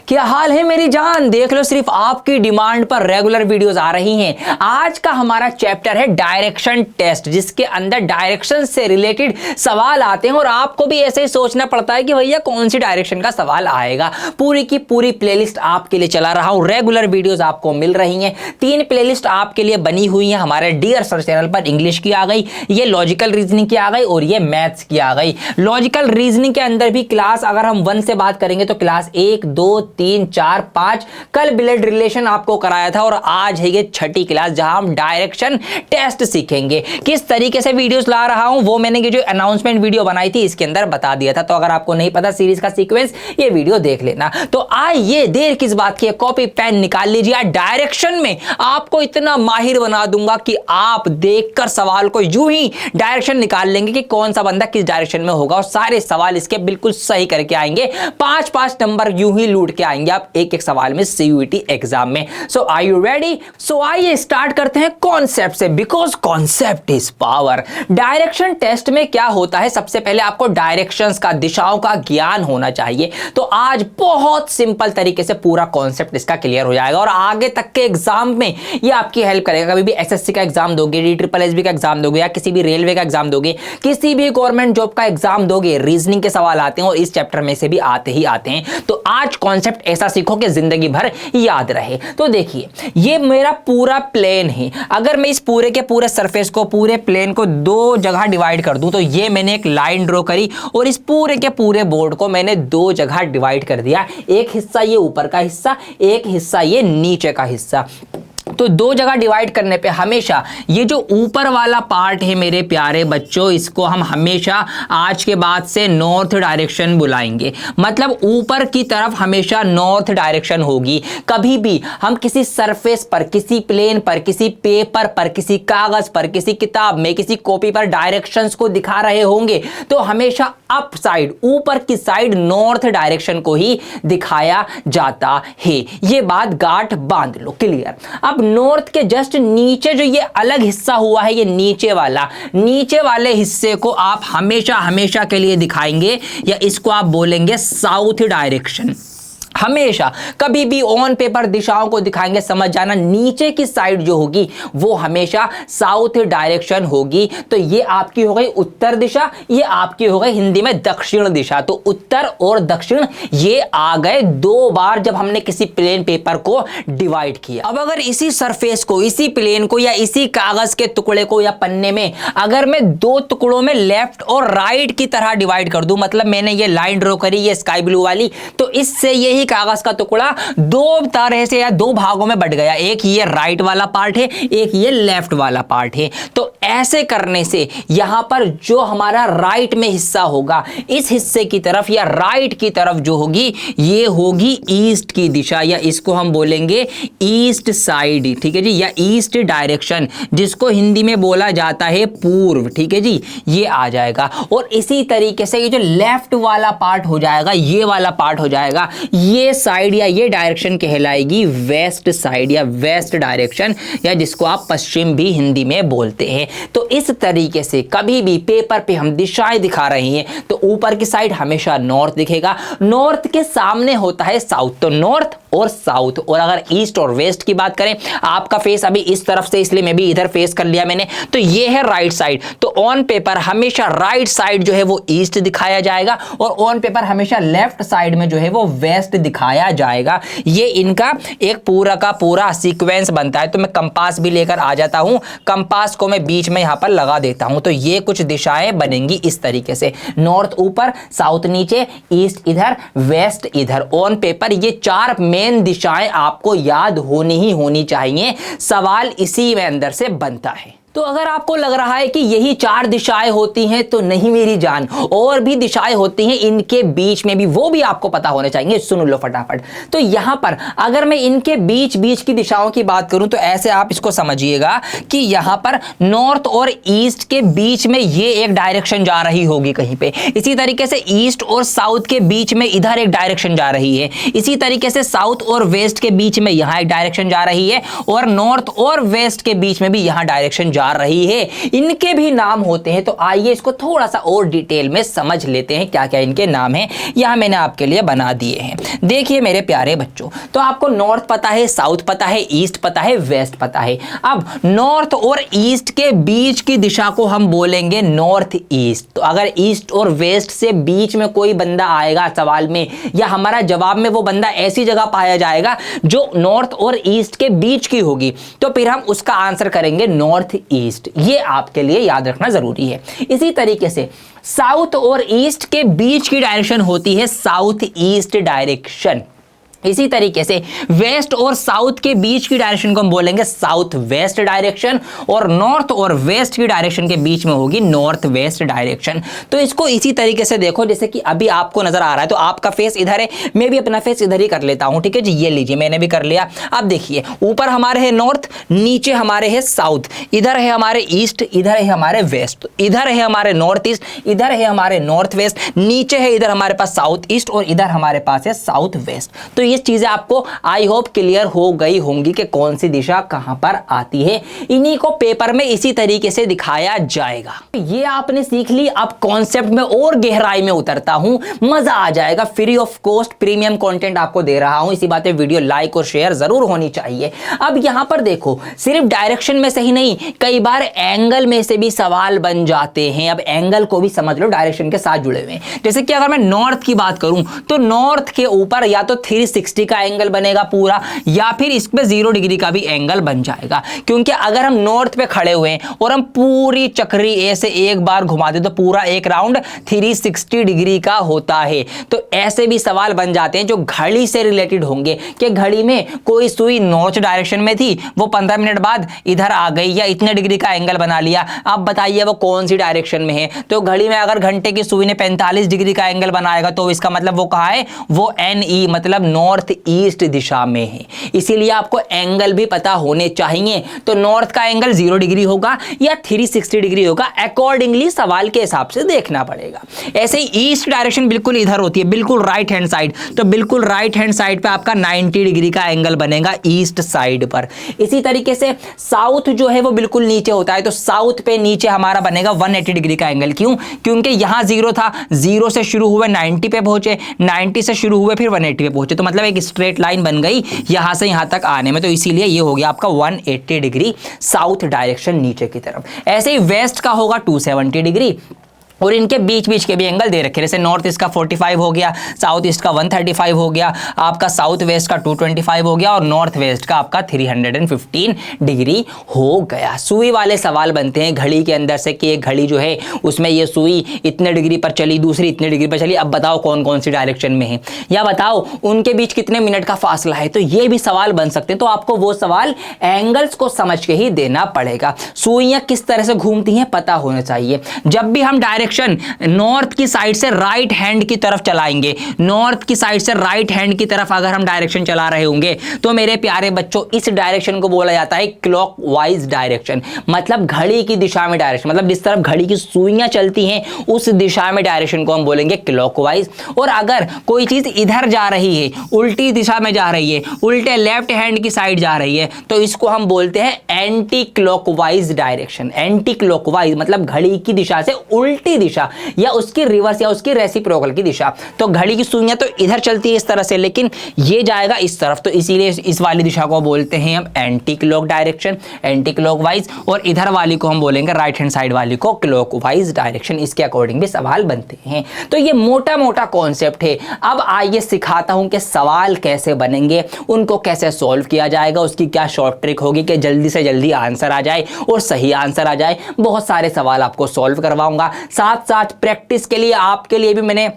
क्या हाल है मेरी जान। देख लो सिर्फ आपकी डिमांड पर रेगुलर वीडियोस आ रही हैं। आज का हमारा चैप्टर है डायरेक्शन टेस्ट, जिसके अंदर डायरेक्शन से रिलेटेड सवाल आते हैं और आपको भी ऐसे ही सोचना पड़ता है कि भैया कौन सी डायरेक्शन का सवाल आएगा। पूरी की पूरी प्लेलिस्ट आपके लिए चला रहा हूं, रेगुलर वीडियोस आपको मिल रही हैं। 3 प्लेलिस्ट आपके लिए बनी हुई हैं हमारे डियर सर चैनल पर। इंग्लिश की आ गई, ये लॉजिकल रीजनिंग की आ गई और ये मैथ्स की आ गई। लॉजिकल रीजनिंग के अंदर भी क्लास अगर हम 1 से बात करेंगे तो क्लास 1, 2, 3, 4, 5 कल ब्लड रिलेशन आपको कराया था और आज है ये 6ठी क्लास जहां हम डायरेक्शन टेस्ट सीखेंगे। किस तरीके से वीडियोस ला रहा हूं वो मैंने ये जो अनाउंसमेंट वीडियो बनाई थी इसके अंदर बता दिया था। तो अगर आपको नहीं पता सीरीज का सीक्वेंस, ये वीडियो देख लेना। तो आइए देर किस बात की, कॉपी पेन निकाल लीजिए। डायरेक्शन में आपको इतना माहिर बना दूंगा कि आप देखकर सवाल को यूं ही डायरेक्शन निकाल लेंगे कि कौन सा बंदा किस डायरेक्शन में होगा और सारे सवाल इसके बिल्कुल सही करके आएंगे। 5-5 नंबर यूं ही लूट के आएंगे आप एक एक सवाल में सीयूईटी एग्जाम में। So are you ready? So आइए स्टार्ट करते हैं कॉन्सेप्ट से, because concept is power. Direction test में क्या होता है, सबसे पहले आपको डायरेक्शंस का, दिशाओं का ज्ञान होना चाहिए। तो आज बहुत सिंपल तरीके से पूरा कॉन्सेप्ट इसका क्लियर हो जाएगा और आगे तक के एग्जाम में ये आपकी हेल्प करेगा। कभी भी एसएससी का एग्जाम दोगे, DSSB का एग्जाम दोगे या किसी भी रेलवे का एग्जाम दोगे, किसी भी गवर्नमेंट जॉब का एग्जाम दोगे, रीजनिंग के सवाल आते हैं और इस चैप्टर में से भी आते ही आते हैं। तो आज कॉन्सेप्ट ऐसा सीखो कि जिंदगी भर याद रहे। तो देखिए ये मेरा पूरा प्लेन है। अगर मैं इस पूरे के पूरे सरफेस को, पूरे प्लेन को 2 जगह डिवाइड कर दूं तो ये मैंने एक लाइन ड्रॉ करी और इस पूरे के पूरे बोर्ड को मैंने 2 जगह डिवाइड कर दिया। एक हिस्सा ये ऊपर का हिस्सा, एक हिस्सा ये नीचे का हिस्सा। तो 2 जगह डिवाइड करने पे हमेशा ये जो ऊपर वाला पार्ट है मेरे प्यारे बच्चों, इसको हम हमेशा आज के बाद से नॉर्थ डायरेक्शन बुलाएंगे। मतलब ऊपर की तरफ हमेशा नॉर्थ डायरेक्शन होगी। कभी भी हम किसी सरफेस पर, किसी प्लेन पर, किसी पेपर पर, किसी कागज पर, किसी किताब में, किसी कॉपी पर डायरेक्शंस को दिखा रहे होंगे तो हमेशा अप साइड, ऊपर की साइड नॉर्थ डायरेक्शन को ही दिखाया जाता है। ये बात गांठ बांध लो, क्लियर। अब नॉर्थ के जस्ट नीचे जो ये अलग हिस्सा हुआ है, ये नीचे वाले हिस्से को आप हमेशा हमेशा के लिए दिखाएंगे या इसको आप बोलेंगे साउथ डायरेक्शन। हमेशा कभी भी ऑन पेपर दिशाओं को दिखाएंगे, समझ जाना नीचे की साइड जो होगी वो हमेशा साउथ डायरेक्शन होगी। तो ये आपकी हो गई उत्तर दिशा, ये आपकी हो गई हिंदी में दक्षिण दिशा। तो उत्तर और दक्षिण ये आ गए 2 बार जब हमने किसी प्लेन पेपर को डिवाइड किया। अब अगर इसी सरफेस को, इसी प्लेन को या इसी कागज के टुकड़े को या पन्ने में अगर मैं 2 टुकड़ों में लेफ्ट और राइट की तरह डिवाइड कर दूं, मतलब मैंने ये लाइन ड्रॉ करी, ये स्काई ब्लू वाली, तो इससे यही कागज का टुकड़ा 2 तरह से या 2 भागों में बट गया। एक ये राइट वाला पार्ट है, एक ये लेफ्ट वाला पार्ट है। तो ऐसे करने से यहां पर जो हमारा राइट में हिस्सा होगा, इस हिस्से की तरफ या राइट की तरफ जो होगी ये होगी ईस्ट की दिशा, या इसको हम बोलेंगे ईस्ट साइड, ठीक है जी, या ईस्ट डायरेक्शन, जिसको हिंदी में बोला जाता है पूर्व, ठीक है जी, ये आ जाएगा। और इसी तरीके से ये जो लेफ्ट वाला पार्ट हो जाएगा, ये वाला पार्ट हो जाएगा, ये साइड या ये डायरेक्शन कहलाएगी वेस्ट साइड या वेस्ट डायरेक्शन, या जिसको आप पश्चिम भी हिंदी में बोलते हैं। तो इस तरीके से कभी भी पेपर पे हम दिशाएं दिखा रहे हैं तो ऊपर की साइड हमेशा नॉर्थ दिखेगा, नॉर्थ के सामने होता है साउथ, तो नॉर्थ और साउथ। और अगर ईस्ट और वेस्ट की बात करें, आपका फेस अभी इस तरफ से इसलिए मैं भी इधर फेस कर लिया मैंने, तो ये है राइट साइड। तो ऑन पेपर हमेशा राइट साइड जो है वो ईस्ट दिखाया जाएगा और ऑन पेपर हमेशा लेफ्ट साइड में जो है वो वेस्ट दिखाया जाएगा। ये इनका एक पूरा का पूरा सीक्वेंस बनता है। तो मैं कंपास भी लेकर आ जाता हूं, कंपास को मैं बीच में यहां पर लगा देता हूं। तो ये कुछ दिशाएं बनेंगी इस तरीके से, नॉर्थ ऊपर, साउथ नीचे, ईस्ट इधर, वेस्ट इधर। ऑन पेपर ये 4 मेन दिशाएं आपको याद होनी चाहिए। सवाल इसी में अंदर से बनता है। तो अगर आपको लग रहा है कि यही 4 दिशाएं होती हैं, तो नहीं मेरी जान, और भी दिशाएं होती हैं इनके बीच में भी, वो भी आपको पता होने चाहिए। सुन लो फटाफट। तो यहां पर अगर मैं इनके बीच की दिशाओं की बात करूं तो ऐसे आप इसको समझिएगा कि यहां पर नॉर्थ और ईस्ट के बीच में ये एक डायरेक्शन जा रही होगी कहीं पे, इसी तरीके से ईस्ट और साउथ के बीच में इधर एक डायरेक्शन जा रही है, इसी तरीके से साउथ और वेस्ट के बीच में यहां एक डायरेक्शन जा रही है, और नॉर्थ और वेस्ट के बीच में भी यहां डायरेक्शन जा जा रही है, इनके भी नाम होते हैं। तो आइए इसको थोड़ा सा और डिटेल में समझ लेते हैं क्या क्या इनके नाम हैं। यहां मैंने आपके लिए बना दिए हैं। देखिए मेरे प्यारे बच्चों, तो आपको नॉर्थ पता है, साउथ पता है, ईस्ट पता है, वेस्ट पता है। अब नॉर्थ और ईस्ट के बीच की दिशा को हम बोलेंगे नॉर्थ ईस्ट। तो अगर ईस्ट और वेस्ट से बीच में कोई बंदा आएगा सवाल में या हमारा जवाब में, वो बंदा ऐसी जगह पाया जाएगा जो नॉर्थ और ईस्ट के बीच की होगी, तो फिर हम उसका आंसर करेंगे नॉर्थ ईस्ट। ये आपके लिए याद रखना जरूरी है। इसी तरीके से साउथ और ईस्ट के बीच की डायरेक्शन होती है साउथ ईस्ट डायरेक्शन। इसी तरीके से वेस्ट और साउथ के बीच की डायरेक्शन को हम बोलेंगे साउथ वेस्ट डायरेक्शन, और नॉर्थ और वेस्ट की डायरेक्शन के बीच में होगी नॉर्थ वेस्ट डायरेक्शन। तो इसको इसी तरीके से देखो, जैसे कि अभी आपको नजर आ रहा है, तो आपका फेस इधर है, मैं भी अपना फेस इधर ही कर लेता हूं, ठीक है जी। ये लीजिए, मैंने भी कर लिया। अब देखिए, ऊपर हमारे है नॉर्थ, नीचे हमारे है साउथ, इधर है हमारे ईस्ट, इधर है हमारे वेस्ट, इधर है हमारे नॉर्थ ईस्ट, इधर है हमारे नॉर्थ वेस्ट, नीचे है इधर हमारे पास साउथ ईस्ट, और इधर हमारे पास है साउथ वेस्ट। तो ये चीजें आपको आई होप क्लियर हो गई होंगी कि कौन सी दिशा कहां पर आती है। इन्हीं को पेपर में इसी तरीके से दिखाया जाएगा। ये आपने सीख ली। अब कॉन्सेप्ट में और गहराई में उतरता हूं, मजा आ जाएगा। Free of cost premium content आपको दे रहा हूं, इसी बात पे वीडियो लाइक और शेयर जरूर होनी चाहिए। अब यहां पर देखो, सिर्फ डायरेक्शन में से ही नहीं, कई बार एंगल में से भी सवाल बन जाते हैं। अब एंगल को भी समझ लो, डायरेक्शन के साथ जुड़े हुए हैं। जैसे कि अगर मैं नॉर्थ की बात करूं, तो नॉर्थ के ऊपर या तो 360 का एंगल बनेगा पूरा, या फिर इस पे 0 डिग्री का भी एंगल बन जाएगा। क्योंकि अगर हम नॉर्थ पे खड़े हुए हैं और हम पूरी चक्री ऐसे एक बार घुमा दे, तो पूरा एक राउंड 360 डिग्री का होता है। तो ऐसे भी सवाल बन जाते हैं जो घड़ी से रिलेटेड होंगे, कि घड़ी में कोई सुई नॉर्थ डायरेक्शन में थी, वो 15 मिनट बाद इधर आ गई या इतने डिग्री का एंगल बना लिया। अब बताइए वो कौन सी डायरेक्शन में है। तो घड़ी में अगर घंटे की सुई ने 45 डिग्री का एंगल बनाएगा, तो इसका मतलब वो कहां है, वो NE मतलब नॉर्थ ईस्ट दिशा में है। इसीलिए आपको एंगल भी पता होने चाहिए। तो नॉर्थ का एंगल 0 डिग्री होगा या 360 डिग्री होगा, अकॉर्डिंगली सवाल के हिसाब से देखना पड़ेगा। ऐसे ही ईस्ट डायरेक्शन बिल्कुल इधर होती है, बिल्कुल राइट हैंड साइड। तो बिल्कुल राइट हैंड साइड पे आपका 90 डिग्री का एंगल बनेगा ईस्ट साइड पर। इसी तरीके से साउथ जो है वो बिल्कुल नीचे होता है, तो साउथ पे नीचे हमारा बनेगा 180 डिग्री का एंगल। क्यों? क्योंकि यहां 0 था, 0 से शुरू हुए 90 पे पहुंचे, 90 से शुरू हुए फिर 180 पे पहुंचे, तो मतलब एक स्ट्रेट लाइन बन गई यहां से यहां तक आने में। तो इसीलिए ये हो गया आपका 180 डिग्री साउथ डायरेक्शन नीचे की तरफ। ऐसे ही वेस्ट का होगा 270 डिग्री, और इनके बीच बीच के भी एंगल दे रखे, जैसे नॉर्थ ईस्ट का 45 हो गया, साउथ ईस्ट का 135 हो गया, आपका साउथ वेस्ट का 225 हो गया, और नॉर्थ वेस्ट का आपका 315 डिग्री हो गया। सुई वाले सवाल बनते हैं घड़ी के अंदर से, कि एक घड़ी जो है उसमें ये सुई इतने डिग्री पर चली, दूसरी इतने डिग्री पर चली, अब बताओ कौन कौन सी डायरेक्शन में है, या बताओ उनके बीच कितने मिनट का फासला है। तो ये भी सवाल बन सकते हैं। तो आपको वो सवाल एंगल्स को समझ के ही देना पड़ेगा। सुइयां किस तरह से घूमती हैं पता होना चाहिए। जब भी हम डायरेक्शन नॉर्थ की साइड से राइट हैंड की तरफ चलाएंगे, नॉर्थ की साइड से राइट हैंड की तरफ अगर हम डायरेक्शन चला रहे होंगे, तो मेरे प्यारे बच्चों इस डायरेक्शन को बोला जाता है क्लॉकवाइज डायरेक्शन। मतलब घड़ी की दिशा में डायरेक्शन, मतलब जिस तरफ घड़ी की सुइयां चलती हैं उस दिशा में डायरेक्शन को हम बोलेंगे क्लॉकवाइज। और अगर कोई चीज इधर जा रही है, उल्टी दिशा में जा रही है, उल्टे लेफ्ट हैंड की साइड जा रही है, तो इसको हम बोलते हैं anti clockwise direction. Anti clockwise मतलब घड़ी की दिशा से उल्टी दिशा, या उसकी रिवर्स या उसकी रेसिप्रोकल की दिशा। तो घड़ी की सुइयां तो इधर चलती है इस तरह से, लेकिन ये जाएगा इस तरफ, तो इसीलिए इस वाली दिशा को बोलते हैं हम anti clock direction, anti clockwise. और इधर वाली को हम बोलेंगे, राइट हैंड साइड वाली को, क्लॉकवाइज डायरेक्शन। इसके अकॉर्डिंग भी सवाल बनते हैं। तो ये मोटा मोटा कॉन्सेप्ट है। अब आइए सिखाता हूं कि सवाल कैसे बनेंगे, उनको कैसे सॉल्व किया जाएगा, उसकी क्या शॉर्ट ट्रिक होगी कि जल्दी से जल्दी आंसर आ जाए और सही आंसर आ जाए। बहुत सारे सवाल आपको सॉल्व करवाऊंगा। साथ साथ प्रैक्टिस के लिए आपके लिए भी मैंने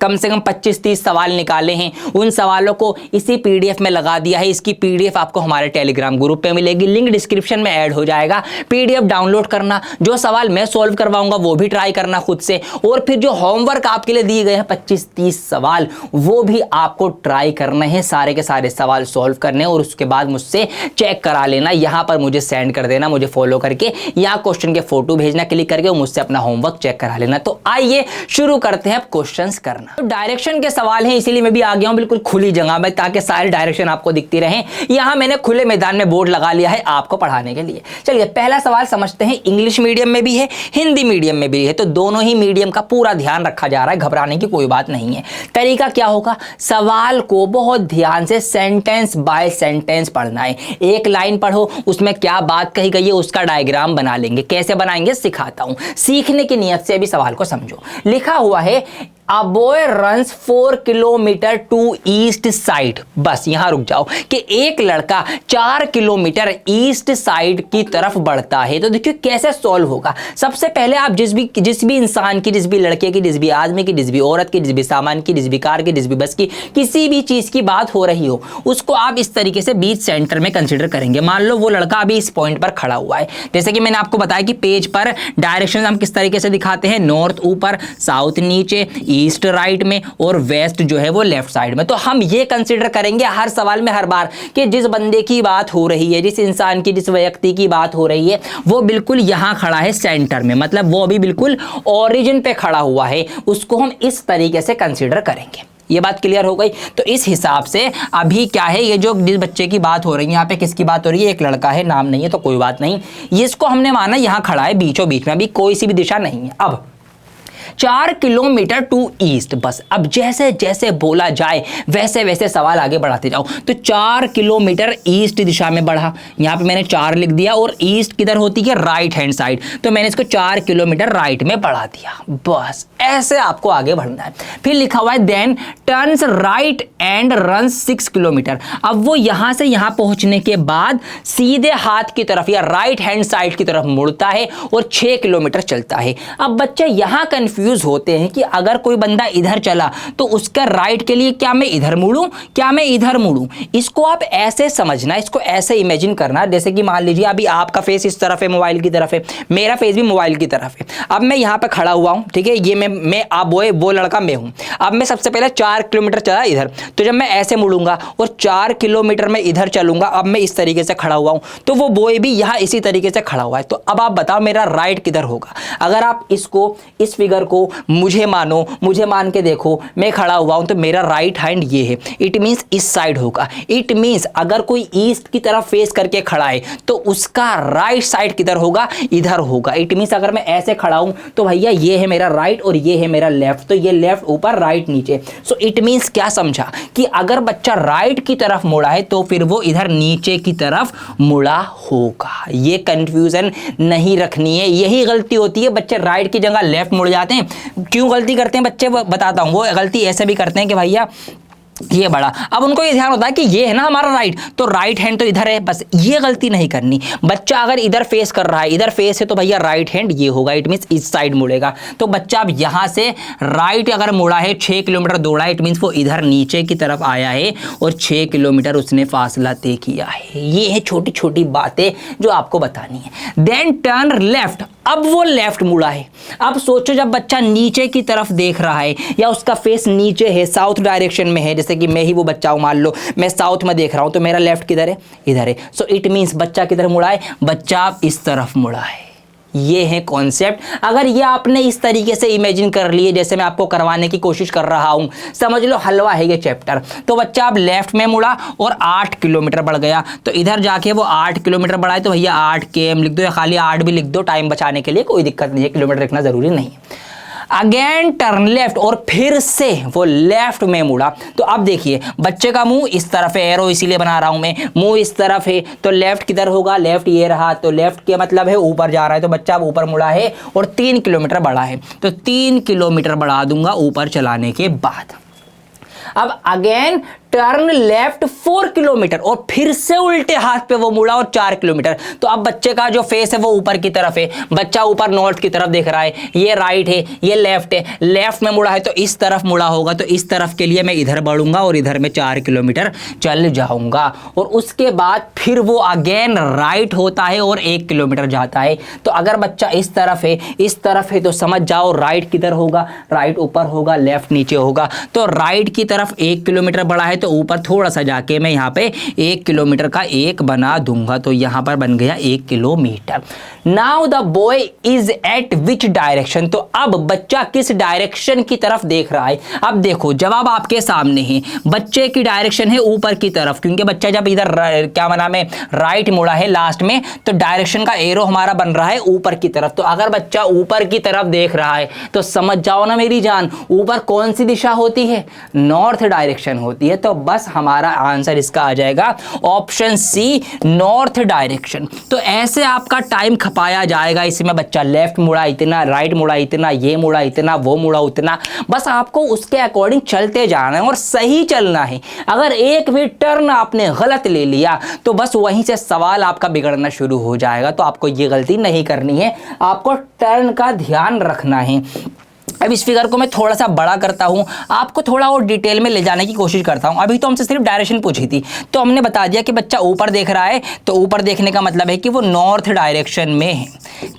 कम से कम 25-30 सवाल निकाले हैं। उन सवालों को इसी पीडीएफ में लगा दिया है। इसकी पीडीएफ आपको हमारे टेलीग्राम ग्रुप पे मिलेगी, लिंक डिस्क्रिप्शन में ऐड हो जाएगा। पीडीएफ डाउनलोड करना, जो सवाल मैं सॉल्व करवाऊंगा वो भी ट्राई करना खुद से, और फिर जो होमवर्क आपके लिए दिए गए हैं 25-30 सवाल, वो भी आपको ट्राई करने हैं। सारे के सारे सवाल सॉल्व करने, और उसके बाद मुझसे चेक करा लेना। यहाँ पर मुझे सेंड कर देना, मुझे फॉलो करके, या क्वेश्चन के फोटो भेजना क्लिक करके, मुझसे अपना होमवर्क चेक करा लेना। तो आइए शुरू करते हैं अब क्वेश्चंस करना। करना। तो डायरेक्शन के सवाल हैं, इसीलिए मैं भी आ गया हूं बिल्कुल खुली जगह में, ताकि सारे डायरेक्शन आपको दिखती रहे। यहां मैंने खुले मैदान में बोर्ड लगा लिया है आपको पढ़ाने के लिए। चलिए पहला सवाल समझते हैं। इंग्लिश मीडियम में भी है, हिंदी मीडियम में भी है, तो दोनों ही मीडियम का पूरा ध्यान रखा जा रहा है, घबराने की कोई बात नहीं है। तरीका क्या होगा, सवाल को बहुत ध्यान से सेंटेंस बाय सेंटेंस पढ़ना है। एक लाइन पढ़ो, उसमें क्या बात कही गई है उसका डायग्राम बना लेंगे। कैसे बनाएंगे सिखाता हूं, सीखने की नियत से भी सवाल को समझो। लिखा हुआ है A boy runs 4 kilometre to east side. बस यहां रुक जाओ कि एक लड़का 4 किलोमीटर ईस्ट साइड की तरफ बढ़ता है। तो देखिए कैसे सॉल्व होगा। सबसे पहले आप जिस भी इंसान की, जिस भी लड़के की, जिस भी आदमी की, जिस भी औरत की, जिस भी सामान की, जिस भी कार की, जिस भी बस की, किसी भी चीज की बात हो रही हो, उसको आप इस तरीके से बीच सेंटर में कंसिडर करेंगे। मान लो वो लड़का अभी इस पॉइंट पर खड़ा हुआ है। जैसे कि मैंने आपको बताया कि पेज पर डायरेक्शन हम किस तरीके से दिखाते हैं, नॉर्थ ऊपर, साउथ नीचे, ईस्ट राइट में और वेस्ट जो है वो लेफ्ट साइड में। तो हम ये कंसीडर करेंगे हर सवाल में हर बार कि जिस बंदे की बात हो रही है, जिस इंसान की, जिस व्यक्ति की बात हो रही है, वो बिल्कुल यहां खड़ा है सेंटर में, मतलब वो अभी बिल्कुल ओरिजिन पे खड़ा हुआ है, उसको हम इस तरीके से कंसीडर करेंगे। ये बात क्लियर हो गई। तो इस हिसाब से अभी क्या है, ये जो जिस बच्चे की बात हो रही है, यहाँ पे किसकी बात हो रही है, एक लड़का है, नाम नहीं है तो कोई बात नहीं, इसको हमने माना यहां खड़ा है बीचों बीच में, अभी कोई सी भी दिशा नहीं है। अब 4 किलोमीटर टू ईस्ट, बस अब जैसे जैसे बोला जाए वैसे वैसे सवाल आगे बढ़ाते जाओ। तो 4 किलोमीटर ईस्ट दिशा में बढ़ा, यहां पे मैंने 4 लिख दिया, और ईस्ट किधर होती है, राइट हैंड साइड, तो मैंने इसको 4 किलोमीटर राइट में बढ़ा दिया। बस ऐसे आपको आगे बढ़ना है। फिर लिखा हुआ है then turns right and run 6 kilometre. अब वो यहां से यहां पहुंचने के बाद सीधे हाथ की तरफ या राइट हैंड साइड की तरफ मुड़ता है और 6 किलोमीटर चलता है। अब बच्चे यहां कंफ्यूज होते हैं कि अगर कोई बंदा इधर चला तो उसका राइट के लिए क्या मैं इधर मुड़ूं, क्या मैं इधर मुड़ूं। इसको आप ऐसे समझना, इसको ऐसे इमेजिन करना, जैसे कि मान लीजिए अभी आपका फेस इस तरफ है, मोबाइल की तरफ है, मेरा फेस भी मोबाइल की तरफ है। अब मैं यहां पे खड़ा हुआ हूं, ठीक है, ये मैं आप वो लड़का मैं हूं। अब मैं सबसे पहले 4 किलोमीटर चला इधर, तो जब मैं ऐसे मुड़ूंगा और 4 किलोमीटर में इधर चलूंगा, अब मैं इस तरीके से खड़ा हुआ हूं, तो वो बॉय भी यहां इसी तरीके से खड़ा हुआ है। तो अब आप बताओ मेरा राइट किधर होगा। अगर आप इसको, इस फिगर को मुझे मानो, मुझे मान के देखो, मैं खड़ा हुआ हूं तो मेरा राइट हैंड ये है, इट मींस इस साइड होगा। इट मींस अगर कोई ईस्ट की तरफ फेस करके खड़ा है तो उसका राइट साइड किधर होगा, इधर होगा। इट मींस अगर मैं ऐसे खड़ा हूं तो भैया ये है मेरा राइट और ये है मेरा लेफ्ट, तो ये लेफ्ट ऊपर राइट नीचे। सो इट मींस क्या समझा कि अगर बच्चा राइट की तरफ मुड़ा है तो फिर वो इधर नीचे की तरफ मुड़ा होगा। ये कंफ्यूजन नहीं रखनी है, यही गलती होती है, बच्चे राइट की जगह लेफ्ट मुड़ जाते हैं। क्यों गलती करते हैं बच्चे, वो बताता हूं। वो गलती ऐसे भी करते हैं कि भैया ये बड़ा, अब उनको ये ध्यान होता है कि ये है ना हमारा राइट, तो राइट हैंड तो इधर है, बस ये गलती नहीं करनी। बच्चा अगर इधर फेस कर रहा है, इधर फेस है, तो भैया राइट हैंड ये होगा, इट मींस इस साइड मुड़ेगा। तो बच्चा अब यहां से राइट अगर मुड़ा है, 6 किलोमीटर दौड़ा है, इट मींस वो इधर नीचे की तरफ आया है और 6 किलोमीटर उसने फासला तय किया है। ये है छोटी छोटी बातें जो आपको बतानी है। देन टर्न लेफ्ट, अब वो लेफ्ट मुड़ा है। अब सोचो जब बच्चा नीचे की तरफ देख रहा है या उसका फेस नीचे है, साउथ डायरेक्शन में है, जैसे कि मैं ही वो बच्चा हूं, मान लो मैं साउथ में देख रहा हूं, तो मेरा लेफ्ट किधर है, इधर है। सो इट मींस बच्चा किधर मुड़ा है, बच्चा इस तरफ मुड़ा है। ये है कॉन्सेप्ट। अगर ये आपने इस तरीके से इमेजिन कर लिए जैसे मैं आपको करवाने की कोशिश कर रहा हूं, समझ लो हलवा है ये चैप्टर। तो बच्चा अब लेफ्ट में मुड़ा और 8 किलोमीटर बढ़ गया, तो इधर जाके वो 8 किलोमीटर बढ़ाए, तो भैया 8 km लिख दो या खाली 8 भी लिख दो, टाइम बचाने के लिए कोई दिक्कत नहीं है, किलोमीटर लिखना जरूरी नहीं है। अगेन टर्न लेफ्ट, और फिर से वो लेफ्ट में मुड़ा। तो अब देखिए बच्चे का मुंह इस तरफ है, एरो इसीलिए बना रहा हूं मैं, मुंह इस तरफ है, तो लेफ्ट किधर होगा, लेफ्ट ये रहा, तो लेफ्ट के मतलब है ऊपर जा रहा है, तो बच्चा अब ऊपर मुड़ा है और 3 किलोमीटर बढ़ा है, तो 3 किलोमीटर बढ़ा दूंगा ऊपर चलाने के बाद। अब अगेन टर्न लेफ्ट 4 किलोमीटर, और फिर से उल्टे हाथ पे वो मुड़ा और 4 किलोमीटर। तो अब बच्चे का जो फेस है वो ऊपर की तरफ है, बच्चा ऊपर नॉर्थ की तरफ देख रहा है, ये राइट है, ये लेफ्ट है, लेफ्ट में मुड़ा है तो इस तरफ मुड़ा होगा, तो इस तरफ के लिए मैं इधर बढ़ूंगा और इधर में 4 किलोमीटर चल जाऊंगा। और उसके बाद फिर वो अगेन राइट होता है और 1 किलोमीटर जाता है। तो अगर बच्चा इस तरफ है, इस तरफ है, तो समझ जाओ राइट किधर होगा, राइट ऊपर होगा, लेफ्ट नीचे होगा। तो राइट की तरफ 1 किलोमीटर बढ़ा है तो ऊपर थोड़ा सा जाके मैं यहाँ पे 1 किलोमीटर का 1 बना दूंगा, तो यहाँ पर बन गया 1 kilometre. Now the boy is eight which direction, तो अब बच्चा किस डायरेक्शन की तरफ देख रहा है। अब देखो जवाब आपके सामने है, बच्चे की डायरेक्शन है ऊपर की तरफ, क्योंकि बच्चा जब इधर क्या नाम है राइट मुड़ा है लास्ट में, तो डायरेक्शन का एरो हमारा बन रहा है ऊपर की तरफ। तो अगर बच्चा ऊपर की तरफ देख रहा है तो समझ जाओ ना मेरी जान, ऊपर कौन सी दिशा होती है, नॉर्थ डायरेक्शन होती है। तो बस हमारा आंसर इसका आ जाएगा ऑप्शन सी, नॉर्थ डायरेक्शन। तो ऐसे आपका टाइम खपाया जाएगा, इसमें बच्चा लेफ्ट मुड़ा इतना, राइट मुड़ा इतना, ये मुड़ा इतना, वो मुड़ा उतना, बस आपको उसके अकॉर्डिंग चलते जाना है और सही चलना है। अगर एक भी टर्न आपने गलत ले लिया तो बस वहीं से सवाल आपका बिगड़ना शुरू हो जाएगा। तो आपको ये गलती नहीं करनी है, आपको टर्न का ध्यान रखना है। अब इस फिगर को मैं थोड़ा सा बड़ा करता हूं, आपको थोड़ा और डिटेल में ले जाने की कोशिश करता हूं। अभी तो हमसे सिर्फ डायरेक्शन पूछी थी, तो हमने बता दिया कि बच्चा ऊपर देख रहा है, तो ऊपर देखने का मतलब है कि वो नॉर्थ डायरेक्शन में है।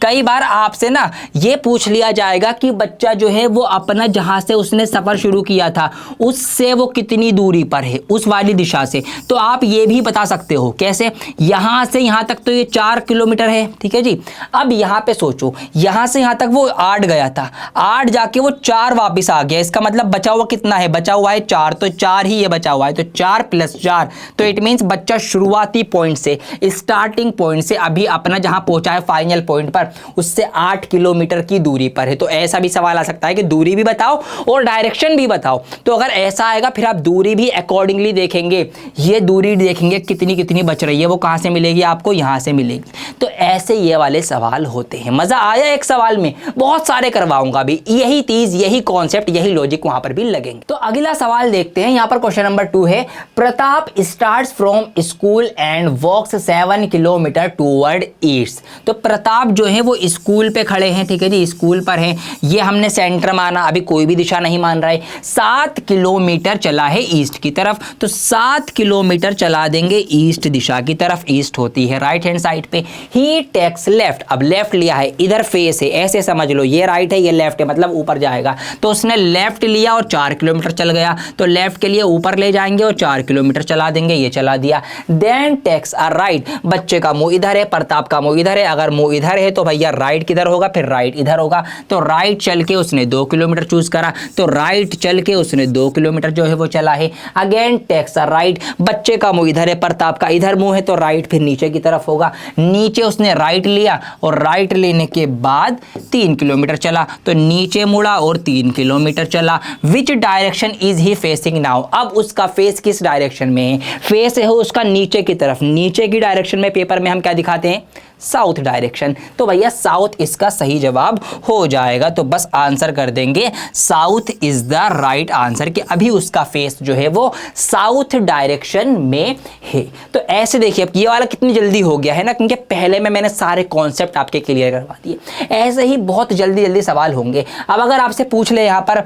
कई बार आपसे ना ये पूछ लिया जाएगा कि बच्चा जो है वो अपना जहां से उसने सफर शुरू किया था उससे वो कितनी दूरी पर है, उस वाली दिशा से। तो आप ये भी बता सकते हो, कैसे, यहां से यहां तक तो ये 4 किलोमीटर है, ठीक है जी। अब यहां पे सोचो, यहां से यहां तक वो 8 गया था, 8 जाके वो 4 वापस आ गया, इसका मतलब बचा हुआ कितना है, बचा हुआ है 4, तो 4 ही ये बचा हुआ है, तो 4 + 4, तो इट मींस बच्चा शुरुआती पॉइंट से, स्टार्टिंग पॉइंट से अभी अपना जहां पहुंचा है फाइनल पॉइंट पर, उससे 8 किलोमीटर की दूरी पर है। तो ऐसा भी सवाल आ सकता है कि दूरी भी बताओ और डायरेक्शन भी बताओ। तो अगर ऐसा आएगा फिर आप दूरी भी अकॉर्डिंगली देखेंगे, ये दूरी देखेंगे कितनी कितनी बच रही है, वो कहां से मिलेगी आपको, यहां से मिलेगी। तो ऐसे ये वाले सवाल होते हैं। मजा आया एक सवाल में, बहुत सारे करवाऊंगा भी, यही चीज, यही कॉन्सेप्ट, यही लॉजिक वहां पर भी लगेंगे। तो अगला सवाल देखते हैं, यहां पर क्वेश्चन नंबर 2 है, Pratap starts from school and walks 7 kilometre toward east. तो प्रताप जो है वो स्कूल पे खड़े हैं, ठीक है जी, स्कूल पर हैं, ये हमने सेंटर माना, अभी कोई भी दिशा नहीं मान रहा है। 7 किलोमीटर चला है ईस्ट की तरफ, तो 7 किलोमीटर चला देंगे ईस्ट दिशा की तरफ, ईस्ट होती है राइट हैंड साइड पे। ही टेक्स लेफ्ट, अब लेफ्ट लिया है, इधर फेस है, ऐसे समझ लो, ये राइट है ये लेफ्ट है, मतलब ऊपर जाएगा, तो उसने लेफ्ट लिया और 4 किलोमीटर चल गया। तो लेफ्ट के लिए ऊपर ले जाएंगे और 4 किलोमीटर चला देंगे, ये चला दिया। देन टेक्स अ राइट, बच्चे का मुंह इधर है, प्रताप का मुंह इधर है, अगर मुंह इधर है तो भैया राइट किधर होगा, फिर राइट इधर होगा। तो राइट चल के उसने 2 किलोमीटर चूज करा, तो राइट चल के उसने 2 किलोमीटर जो है वो चला है। अगेन टेक्स अ राइट, बच्चे का मुंह इधर है, प्रताप का इधर मुंह है, तो राइट फिर नीचे की तरफ होगा। नीचे उसने राइट लिया और राइट लेने के बाद 3 किलोमीटर चला, तो नीचे मुड़ा और 3 किलोमीटर चला। Which direction is he facing now, अब उसका फेस किस डायरेक्शन में है, फेस है उसका नीचे की तरफ, नीचे की डायरेक्शन में पेपर में हम क्या दिखाते हैं, साउथ डायरेक्शन। तो भैया साउथ इसका सही जवाब हो जाएगा, तो बस आंसर कर देंगे south is the right answer, कि अभी उसका फेस जो है वो साउथ डायरेक्शन में है। तो ऐसे देखिए अब ये वाला कितनी जल्दी हो गया है ना, क्योंकि पहले में मैंने सारे कॉन्सेप्ट आपके क्लियर करवा दिए। ऐसे ही बहुत जल्दी जल्दी सवाल होंगे। अब अगर आपसे पूछ ले यहाँ पर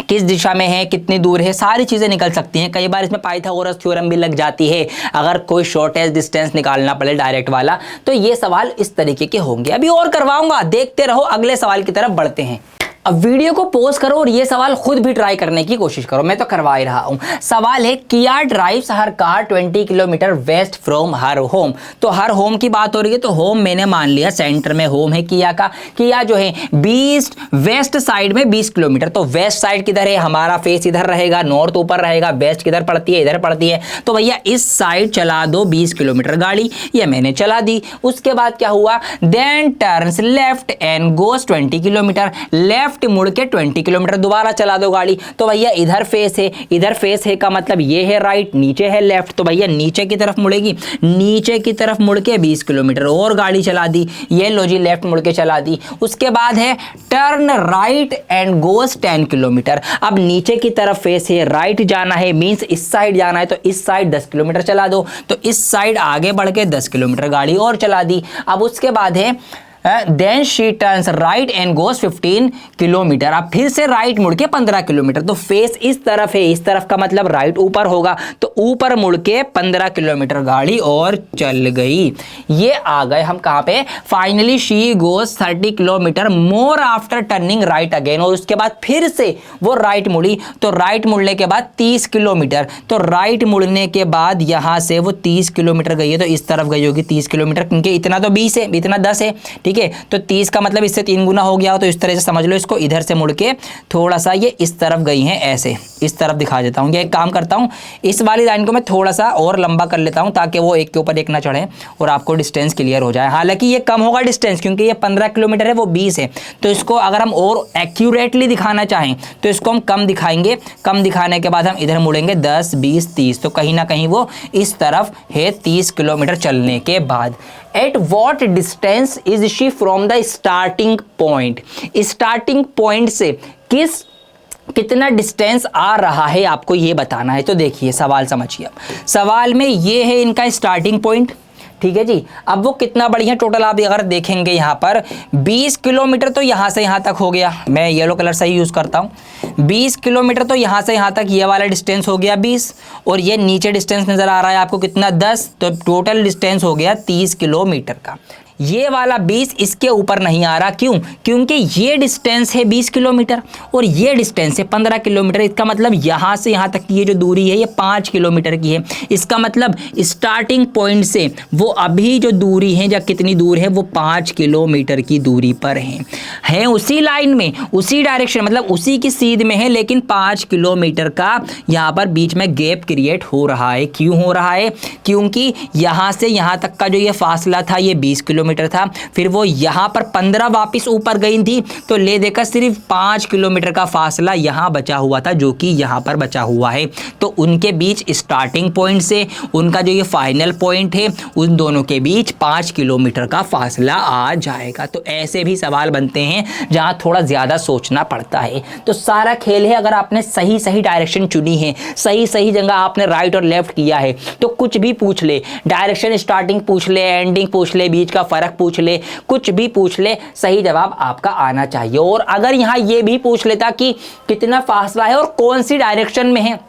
किस दिशा में है, कितनी दूर है, सारी चीजें निकल सकती हैं। कई बार इसमें पाइथागोरस थ्योरम भी लग जाती है, अगर कोई शॉर्टेस्ट डिस्टेंस निकालना पड़े डायरेक्ट वाला, तो ये सवाल इस तरीके के होंगे। अभी और करवाऊंगा, देखते रहो, अगले सवाल की तरफ बढ़ते हैं। अब वीडियो को पॉज करो और ये सवाल खुद भी ट्राई करने की कोशिश करो, मैं तो करवा ही रहा हूं। सवाल है, किया drives her car 20 kilometre west from her home. तो हर होम की बात हो रही है, तो होम मैंने मान लिया सेंटर में होम है किया का। किया जो है 20 वेस्ट साइड में 20 किलोमीटर, तो वेस्ट साइड किधर है, हमारा फेस इधर रहेगा, नॉर्थ ऊपर रहेगा, वेस्ट किधर पड़ती है, इधर पड़ती है। तो भैया इस साइड चला दो 20 किलोमीटर गाड़ी, ये मैंने चला दी। उसके बाद क्या हुआ, then turns left and goes 20 kilometre, left मुड़ के 20 किलोमीटर दोबारा चला दो गाड़ी। तो भैया इधर फेस है, इधर फेस है का मतलब ये है राइट, नीचे है लेफ्ट, तो भैया नीचे की तरफ मुड़ेगी, नीचे की तरफ मुड़ के 20 किलोमीटर और गाड़ी चला दी। ये लो जी लेफ्ट मुड़ के चला दी। उसके बाद है turn right and goes 10 kilometre. अब नीचे की तरफ फेस है, राइट जाना है, मींस इस साइड जाना है, तो इस साइड 10 किलोमीटर चला दो। तो इस साइड आगे बढ़ के 10 किलोमीटर गाड़ी और चला दी। अब उसके बाद है then she turns right and goes 15 kilometre. अब फिर से राइट मुड़ के 15 किलोमीटर। तो फेस इस तरफ है, इस तरफ का मतलब राइट ऊपर होगा, तो ऊपर मुड़ के 15 किलोमीटर गाड़ी और चल गई। ये आ गए हम कहां पे, finally she goes 30 kilometre more after turning right again. और उसके बाद फिर से वो राइट मुड़ी, तो राइट मुड़ने के बाद 30 किलोमीटर। तो राइट मुड़ने के बाद यहां से वो 30 किलोमीटर गई है, तो इस तरफ गई होगी 30 किलोमीटर, क्योंकि इतना तो 20 है, इतना 10 है, ठीक है। तो 30 का मतलब इससे 3 गुना हो गया हो, तो इस तरह से समझ लो इसको। इधर से मुड़ के थोड़ा सा ये इस तरफ गई हैं, ऐसे इस तरफ दिखा देता हूँ। ये एक काम करता हूँ, इस वाली लाइन को मैं थोड़ा सा और लंबा कर लेता हूँ ताकि वो एक के ऊपर एक ना चढ़े और आपको डिस्टेंस क्लियर हो जाए। हालांकि ये कम होगा डिस्टेंस, क्योंकि ये 15 किलोमीटर है, वो 20 है। तो इसको अगर हम और एक्यूरेटली दिखाना चाहें तो इसको हम कम दिखाएंगे। कम दिखाने के बाद हम इधर मुड़ेंगे 10, 20, 30, तो कहीं ना कहीं वो इस तरफ है 30 किलोमीटर चलने के बाद। At what distance is she from the starting point. Starting point से कितना डिस्टेंस आ रहा है आपको ये बताना है। तो देखिए सवाल समझिए। सवाल में ये है इनका स्टार्टिंग पॉइंट, ठीक है जी। अब वो कितना बढ़िया टोटल आप अगर देखेंगे यहाँ पर 20 किलोमीटर तो यहाँ से यहाँ तक हो गया। मैं येलो कलर से ही यूज़ करता हूँ। 20 किलोमीटर तो यहाँ से यहाँ तक ये वाला डिस्टेंस हो गया 20, और ये नीचे डिस्टेंस नज़र आ रहा है आपको कितना 10, तो टोटल डिस्टेंस हो गया 30 किलोमीटर का। ये वाला 20 इसके ऊपर नहीं आ रहा, क्यों? क्योंकि ये डिस्टेंस है 20 किलोमीटर और ये डिस्टेंस है 15 किलोमीटर। इसका मतलब यहाँ से यहाँ तक की ये जो दूरी है ये 5 किलोमीटर की है। इसका मतलब स्टार्टिंग पॉइंट से वो अभी जो दूरी है या कितनी दूर है, वो 5 किलोमीटर की दूरी पर है उसी लाइन में, उसी डायरेक्शन, मतलब उसी की सीध में है, लेकिन 5 किलोमीटर का यहाँ पर बीच में गैप क्रिएट हो रहा है। क्यों हो रहा है? क्योंकि यहाँ से यहाँ तक का जो ये फासला था ये 20 किलोमीटर था, फिर वो यहां पर 15 वापस ऊपर गई थी, तो ले देकर सिर्फ 5 किलोमीटर का फासला यहां बचा हुआ था, जो कि यहां पर बचा हुआ है। तो उनके बीच स्टार्टिंग पॉइंट से उनका जो ये फाइनल पॉइंट है, उन दोनों के बीच 5 किलोमीटर का फासला आ जाएगा। तो ऐसे भी सवाल बनते हैं जहां थोड़ा ज्यादा सोचना पड़ता है। तो सारा खेल है, अगर आपने सही सही डायरेक्शन चुनी है, सही सही जगह आपने राइट और लेफ्ट किया है, तो कुछ भी पूछ ले, डायरेक्शन स्टार्टिंग पूछ ले, एंडिंग पूछ ले, बीच का फर्क पूछ ले, कुछ भी पूछ ले, सही जवाब आपका आना चाहिए। और अगर यहां ये भी पूछ लेता कि कितना फासला है और कौन सी डायरेक्शन में है,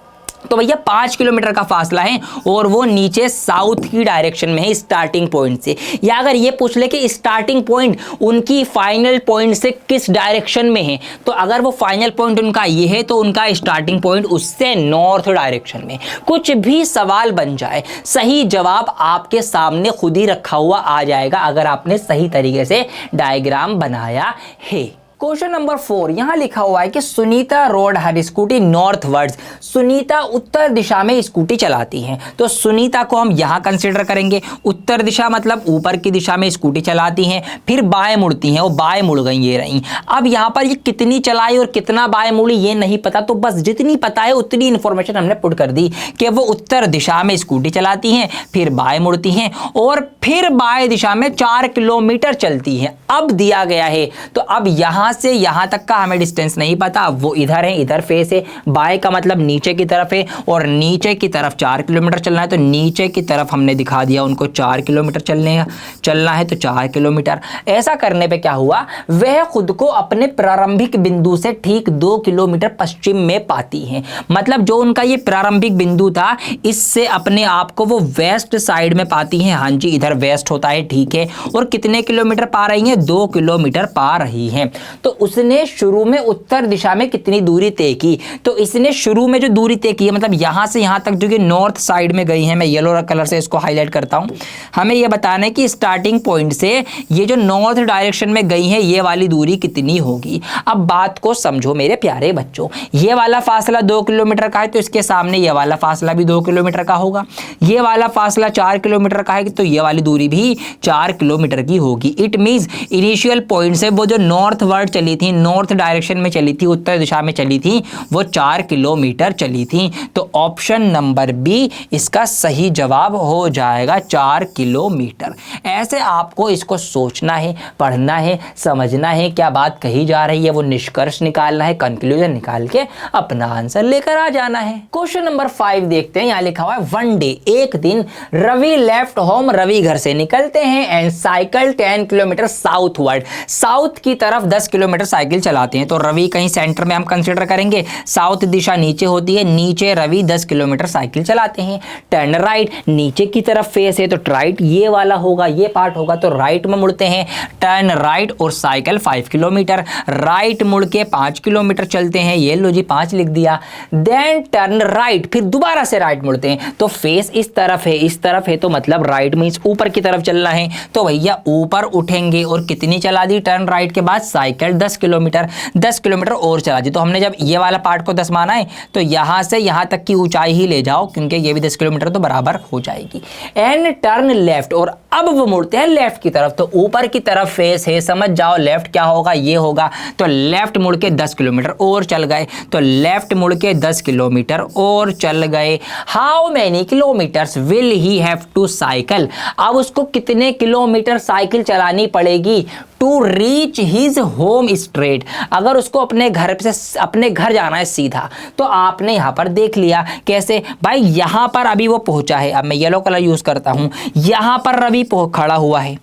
तो भैया 5 किलोमीटर का फासला है और वो नीचे साउथ की डायरेक्शन में है स्टार्टिंग पॉइंट से। या अगर ये पूछ ले कि स्टार्टिंग पॉइंट उनकी फाइनल पॉइंट से किस डायरेक्शन में है, तो अगर वो फाइनल पॉइंट उनका ये है तो उनका स्टार्टिंग पॉइंट उससे नॉर्थ डायरेक्शन में। कुछ भी सवाल बन जाए, सही जवाब आपके सामने खुद ही रखा हुआ आ जाएगा अगर आपने सही तरीके से डायग्राम बनाया है। क्वेश्चन नंबर 4 यहां लिखा हुआ है कि सुनीता रोड हर स्कूटी नॉर्थवर्ड्स। सुनीता उत्तर दिशा में स्कूटी चलाती हैं, तो सुनीता को हम यहां कंसीडर करेंगे। उत्तर दिशा मतलब ऊपर की दिशा में स्कूटी चलाती हैं, फिर बाएं मुड़ती हैं, वो बाएं मुड़ गई, ये रही। अब यहां पर ये कितनी चलाई और कितना बाएं मुड़ी ये नहीं पता, तो बस जितनी पता है उतनी इंफॉर्मेशन हमने पुट कर दी कि वो उत्तर दिशा में स्कूटी चलाती हैं, फिर बाएं मुड़ती हैं और फिर बाएं दिशा में 4 किलोमीटर चलती हैं। अब दिया गया है, तो अब यहां से यहां तक का हमें डिस्टेंस नहीं पता, वो इधर है, इधर फेस है, बाएं का मतलब नीचे की तरफ है और नीचे की तरफ 4 किलोमीटर चलना है, तो नीचे की तरफ हमने दिखा दिया उनको 4 किलोमीटर चलना है, तो 4 किलोमीटर। ऐसा करने पे क्या हुआ, वह खुद को अपने प्रारंभिक बिंदु से ठीक 2 किलोमीटर पश्चिम में पाती हैं। मतलब जो उनका ये प्रारंभिक बिंदु था, इससे अपने आप को वो वेस्ट साइड में पाती हैं। हाँ जी, इधर वेस्ट होता है, ठीक है। और कितने किलोमीटर पा रही हैं? 2 किलोमीटर पा रही हैं। तो उसने शुरू में उत्तर दिशा में कितनी दूरी तय की, तो इसने शुरू में जो दूरी तय की है, मतलब यहां से यहां तक जो कि नॉर्थ साइड में गई है, मैं येलो कलर से इसको हाईलाइट करता हूं। हमें यह बताना है कि स्टार्टिंग पॉइंट से ये जो नॉर्थ डायरेक्शन में गई है, ये वाली दूरी कितनी होगी। अब बात को समझो मेरे प्यारे बच्चों, ये वाला फासला 2 किलोमीटर का है, तो इसके सामने ये वाला फासला भी 2 किलोमीटर का होगा। ये वाला फासला 4 किलोमीटर का है, तो ये वाली दूरी भी 4 किलोमीटर की होगी। इट मींस इनिशियल पॉइंट से वो जो नॉर्थ वर्ड चली थी, नॉर्थ डायरेक्शन में चली थी, उत्तर दिशा में चली थी, वो 4 किलोमीटर चली थी। तो ऑप्शन नंबर बी इसका सही जवाब हो जाएगा, 4 किलोमीटर। ऐसे आपको इसको सोचना है, पढ़ना है, समझना है क्या बात कही जा रही है, वो निष्कर्ष निकालना है, कंक्लूजन निकाल के अपना आंसर लेकर आ जाना है। क्वेश्चन नंबर 5 देखते हैं। यहां लिखा हुआ है वन डे, एक दिन रवि लेफ्ट होम, रवि घर से निकलते हैं and cycle 10 kilometre southward, south की तरफ 10 किलोमीटर साइकिल चलाते हैं। तो रवि कहीं सेंटर में हम कंसीडर करेंगे, साउथ दिशा नीचे होती है, नीचे रवि 10 किलोमीटर साइकिल चलाते हैं। टर्न राइट, नीचे की तरफ फेस है तो राइट ये वाला होगा, ये पार्ट होगा, तो राइट में मुड़ते हैं। टर्न राइट और साइकिल 5 किलोमीटर, राइट मुड़ के 5 किलोमीटर चलते हैं, ये लो जी 5 लिख दिया। देन टर्न राइट, फिर दोबारा से राइट मुड़ते हैं, तो फेस इस तरफ है, इस तरफ है, तो मतलब राइट मींस ऊपर की तरफ चलना है, तो भैया ऊपर उठेंगे। और कितनी चला दी टर्न राइट के बाद? साइकिल 10 किलोमीटर, 10 किलोमीटर और चला दी। तो हमने जब ये वाला पार्ट को 10 माना है तो यहां से यहां तक की ऊंचाई ही ले जाओ, क्योंकि ये भी 10 किलोमीटर तो बराबर हो जाएगी। एंड टर्न लेफ्ट, और अब वो मुड़ते हैं लेफ्ट की तरफ, तो ऊपर की तरफ फेस है, समझ जाओ लेफ्ट क्या होगा, ये होगा। तो लेफ्ट मुड़ के 10 किलोमीटर और चल गए, तो लेफ्ट मुड़ के 10 किलोमीटर और चल गए। How many kilometres will he have to cycle, अब उसको कितने किलोमीटर साइकिल चलानी पड़ेगी to reach his home straight, अगर उसको अपने घर से अपने घर जाना है सीधा। तो आपने यहां पर देख लिया कैसे भाई, यहां पर अभी वो पहुंचा है, अब मैं येलो कलर यूज करता हूं, यहां पर रवि खड़ा हुआ है,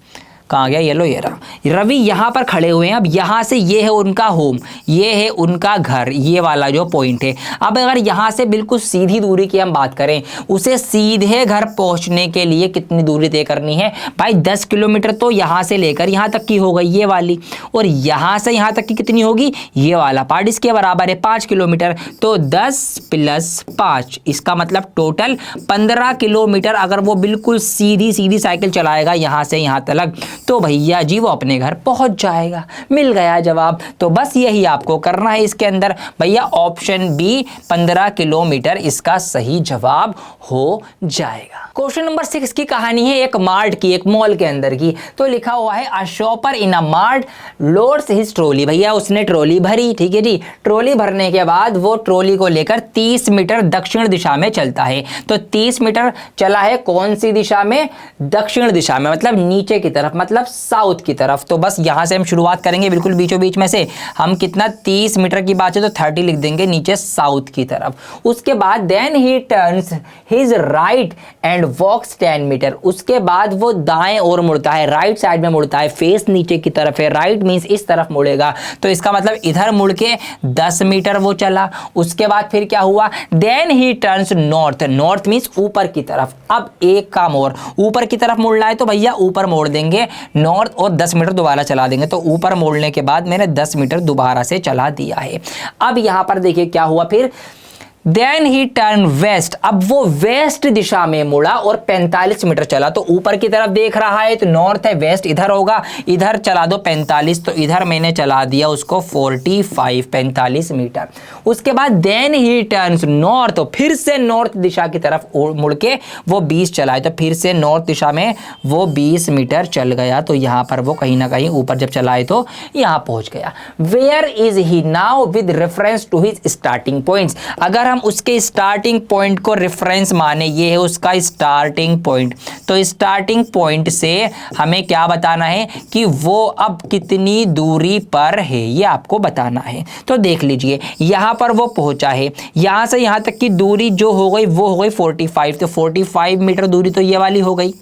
कहाँ गया येलो, ये रहा, रवि यहाँ पर खड़े हुए हैं। अब यहाँ से ये है उनका होम, ये है उनका घर, ये वाला जो पॉइंट है। अब अगर यहाँ से बिल्कुल सीधी दूरी की हम बात करें, उसे सीधे घर पहुँचने के लिए कितनी दूरी तय करनी है भाई? 10 किलोमीटर तो यहाँ से लेकर यहाँ तक की हो गई ये वाली, और यहाँ से यहाँ तक की कितनी होगी? ये वाला पार्ट, इसके बराबर है 5 किलोमीटर। तो 10 + 5, इसका मतलब टोटल 15 किलोमीटर अगर वो बिल्कुल सीधी सीधी साइकिल चलाएगा यहाँ से यहाँ तक, तो भैया जी वो अपने घर पहुंच जाएगा। मिल गया जवाब। तो बस यही आपको करना है इसके अंदर भैया, ऑप्शन बी 15 किलोमीटर इसका सही जवाब हो जाएगा। क्वेश्चन नंबर 6 की कहानी है एक मार्ट की, एक मॉल के अंदर की। तो लिखा हुआ है अ शॉपर इन अ मार्ट लोड्स हिज ट्रॉली, भैया उसने ट्रॉली भरी, ठीक है जी। ट्रॉली भरने के बाद वो ट्रॉली को लेकर 30 मीटर दक्षिण दिशा में चलता है। तो 30 मीटर चला है कौन सी दिशा में? दक्षिण दिशा में, मतलब नीचे की तरफ, मतलब साउथ की तरफ। तो बस यहां से हम शुरुआत करेंगे बिल्कुल बीचों बीच में से, हम कितना 30 मीटर की बात है तो 30 लिख देंगे नीचे साउथ की तरफ। उसके बाद then he turns his right and walks 10 metre, उसके बाद वो दाएं ओर मुड़ता है, राइट साइड में मुड़ता है, फेस नीचे की तरफ है, राइट मींस इस तरफ मुड़ेगा, तो इसका मतलब इधर मुड़ के 10 मीटर वो चला। उसके बाद फिर क्या हुआ? Then he turns north, north means ऊपर की तरफ। अब एक काम और, ऊपर की तरफ मुड़ना है तो भैया ऊपर मोड़ देंगे नॉर्थ और 10 मीटर दोबारा चला देंगे। तो ऊपर मोड़ने के बाद मैंने 10 मीटर दोबारा से चला दिया है। अब यहां पर देखिए क्या हुआ फिर, देन ही टर्न वेस्ट, अब वो वेस्ट दिशा में मुड़ा और 45 मीटर चला। तो ऊपर की तरफ देख रहा है तो नॉर्थ है, वेस्ट इधर होगा, इधर चला दो 45, तो इधर मैंने चला दिया उसको 45 मीटर। उसके बाद देन ही टर्न्स नॉर्थ, तो फिर से नॉर्थ दिशा की तरफ मुड़ के वो 20 चलाए, तो फिर से नॉर्थ दिशा में वो 20 मीटर चल गया। तो यहां पर वो कहीं ना कहीं ऊपर जब चलाए तो यहां पहुंच गया। Where is he now with reference to his starting points, अगर हम उसके स्टार्टिंग पॉइंट को रेफरेंस माने, ये है उसका स्टार्टिंग पॉइंट, तो स्टार्टिंग पॉइंट से हमें क्या बताना है कि वो अब कितनी दूरी पर है, ये आपको बताना है। तो देख लीजिए यहां पर वो पहुंचा है, यहां से यहां तक की दूरी जो हो गई वो हो गई 45, तो 45 मीटर दूरी तो ये वाली हो गई,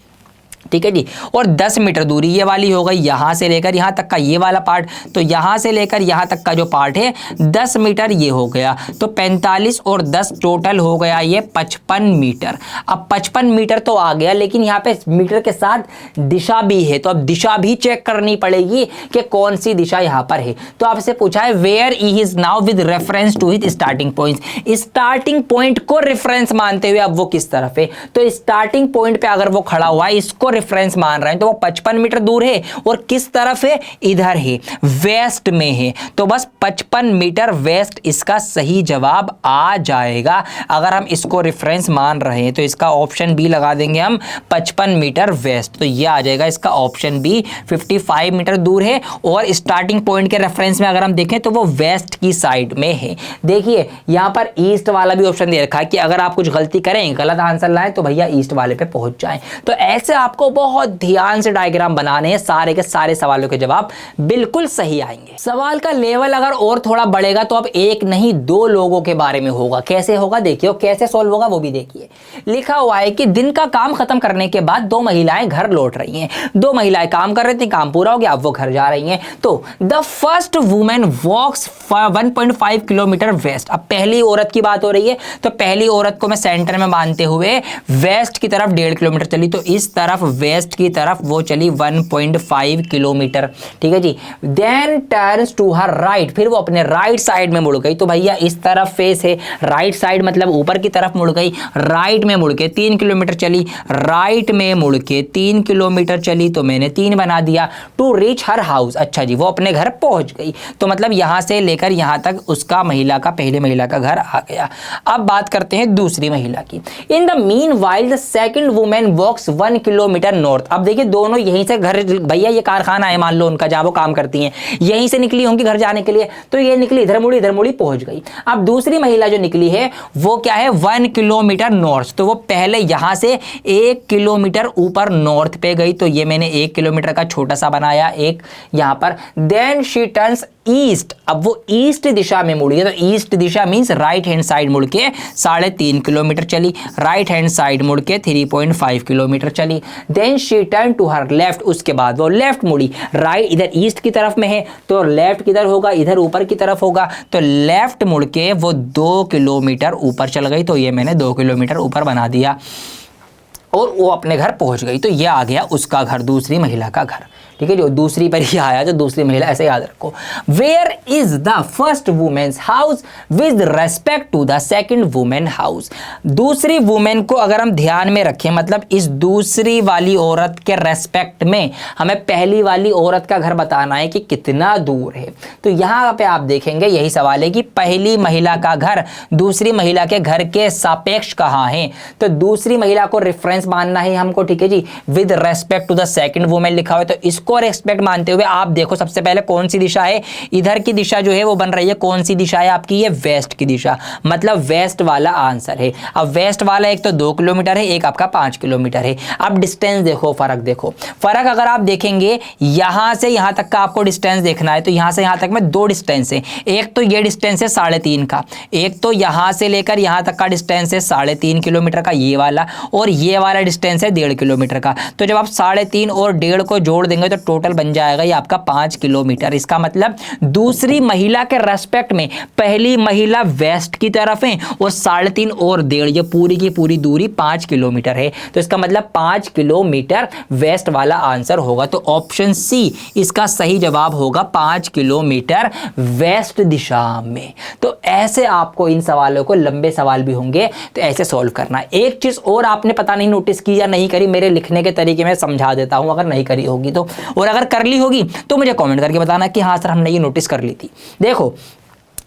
ठीक है जी। और 10 मीटर दूरी ये वाली हो गई, यहां से लेकर यहां तक का ये वाला पार्ट, तो यहां से लेकर यहां तक का जो पार्ट है 10 मीटर ये हो गया। तो 45 और 10 टोटल हो गया ये 55 मीटर। अब 55 मीटर तो आ गया, लेकिन यहाँ पे मीटर के साथ दिशा भी है, तो अब दिशा भी चेक करनी पड़ेगी कि कौन सी दिशा यहाँ पर है। तो आपसे पूछा है where he is now with reference to his starting point, starting point को रेफरेंस मानते हुए अब वो किस तरफ है। तो स्टार्टिंग पॉइंट पे अगर वो खड़ा हुआ है, इसको रेफरेंस मान रहे हैं तो वो 55 मीटर दूर है और किस तरफ है, इधर है, वेस्ट में है। तो बस 55 मीटर वेस्ट इसका सही जवाब आ जाएगा। अगर हम इसको रेफरेंस मान रहे हैं तो इसका ऑप्शन बी लगा देंगे हम 55 मीटर वेस्ट, तो ये आ जाएगा इसका ऑप्शन बी 55 मीटर दूर है और स्टार्टिंग पॉइंट के रेफरेंस में अगर हम देखें तो वो वेस्ट की साइड में है। देखिए यहां पर ईस्ट वाला भी ऑप्शन दे रखा है कि अगर आप कुछ गलती करें, गलत आंसर लाएं तो भैया ईस्ट वाले पे पहुंच जाएं। तो ऐसे आपको बहुत ध्यान से डायग्राम बनाने हैं, सारे के सारे सवालों के जवाब बिल्कुल सही आएंगे। सवाल का लेवल अगर और थोड़ा बढ़ेगा तो अब एक नहीं 2 लोगों के बारे में होगा। कैसे होगा देखिए, कैसे सॉल्व होगा वो भी देखिए। लिखा हुआ है कि दिन का काम खत्म करने के बाद 2 महिलाएं घर लौट रही हैं। 2 महिलाएं काम कर रही थी, काम पूरा हो गया, अब वो घर जा रही हैं। तो the first women walks 1.5 kilometre west. अब पहली औरत की बात हो रही है तो पहली औरत को मैं सेंटर में मानते हुए वेस्ट की तरफ 1.5 किलोमीटर चली, तो इस तरफ वेस्ट की तरफ वो चली 1.5 किलोमीटर। ठीक है जी। Then turns to her right, फिर वो अपने राइट साइड में मुड़ गई। तो भैया इस तरफ फेस है, राइट साइड मतलब ऊपर की तरफ मुड़ गई। राइट में मुड़ के 3 किलोमीटर चली, राइट में मुड़ के 3 किलोमीटर चली, तो मैंने 3 बना दिया। टू रीच हर हाउस, अच्छा जी वो अपने घर पहुंच गई, तो मतलब यहां से लेकर यहां तक उसका महिला का, पहली महिला का घर आ गया। अब बात करते हैं दूसरी महिला की। In the meanwhile the second women walks 1 kilometre north. अब देखिए दोनों यहीं से घर, भैया ये कारखाना है मान लो उनका जहां वो काम करती हैं, यहीं से निकली होंगी घर जाने के लिए, तो ये निकली इधर मुड़ी पहुंच गई। अब दूसरी महिला जो निकली है वो क्या है, 1 किलोमीटर नॉर्थ, तो वो पहले यहां से 1 किलोमीटर ऊपर नॉर्थ पे गई, तो ये मैंने 1 किलोमीटर का छोटा सा बनाया एक यहां पर। देन शी टर्न्स ईस्ट, अब वो ईस्ट दिशा में मुड़ी है, तो ईस्ट दिशा मींस राइट हैंड साइड मुड़ के 3.5 किलोमीटर चली, राइट हैंड साइड मुड़ के 3.5 किलोमीटर चली। Then she turn to her left, उसके बाद वो लेफ्ट मुड़ी, राइट इधर ईस्ट की तरफ में है तो लेफ्ट किधर होगा, इधर ऊपर की तरफ होगा, तो लेफ्ट मुड़ के वो 2 किलोमीटर ऊपर चल गई, तो ये मैंने 2 किलोमीटर ऊपर बना दिया और वो अपने घर पहुंच गई। तो ये आ गया उसका घर, दूसरी महिला का घर। ठीक है, जो दूसरी पर ही आया, जो दूसरी महिला, ऐसे याद रखो। Where is the first women's house with respect to the second women house. दूसरी वुमेन को अगर हम ध्यान में रखें, मतलब इस दूसरी वाली औरत के रेस्पेक्ट में हमें पहली वाली औरत का घर बताना है कि कितना दूर है। तो यहां पे आप देखेंगे यही सवाल है कि पहली महिला का घर दूसरी महिला के घर के सापेक्ष कहां है, तो दूसरी महिला को रेफरेंस मानना है हमको। ठीक है जी, with respect to the second women लिखा हुआ है, तो इसको रेस्पेक्ट मानते हुए आप देखो सबसे पहले कौन सी दिशा है, इधर की दिशा जो है वो बन रही है, कौन सी दिशा है आपकी, ये वेस्ट की दिशा, मतलब वेस्ट वाला आंसर है। अब वेस्ट वाला एक तो 2 किलोमीटर है, एक आपका 5 किलोमीटर है। अब डिस्टेंस देखो, फर्क देखो, फर्क अगर आप देखेंगे यहां से यहां तक का आपको डिस्टेंस देखना है, तो यहां से यहां तक में 2 डिस्टेंस है। एक तो ये डिस्टेंस है 3.5 का, एक तो यहां से लेकर यहां तक का डिस्टेंस है 3.5 किलोमीटर का ये वाला, और ये वाला डिस्टेंस है 1.5 किलोमीटर का। तो जब आप 3.5 और 1.5 को जोड़ देंगे तो टोटल बन जाएगा ये आपका 5 किलोमीटर। इसका मतलब दूसरी महिला के रेस्पेक्ट में पहली महिला वेस्ट की तरफ है और 3.5 और 1.5, ये पूरी की पूरी दूरी 5 किलोमीटर है। तो इसका मतलब 5 किलोमीटर वेस्ट वाला आंसर होगा। तो ऑप्शन सी इसका सही जवाब होगा, 5 किलोमीटर वेस्ट दिशा में। तो ऐसे आपको इन सवालों को, लंबे सवाल भी होंगे तो ऐसे सॉल्व करना। एक चीज और आपने पता नहीं नोटिस की या नहीं करी, मेरे लिखने के तरीके में समझा देता हूं अगर नहीं करी होगी तो, और अगर कर ली होगी तो मुझे कमेंट करके बताना कि हाँ सर हमने ये नोटिस कर ली थी। देखो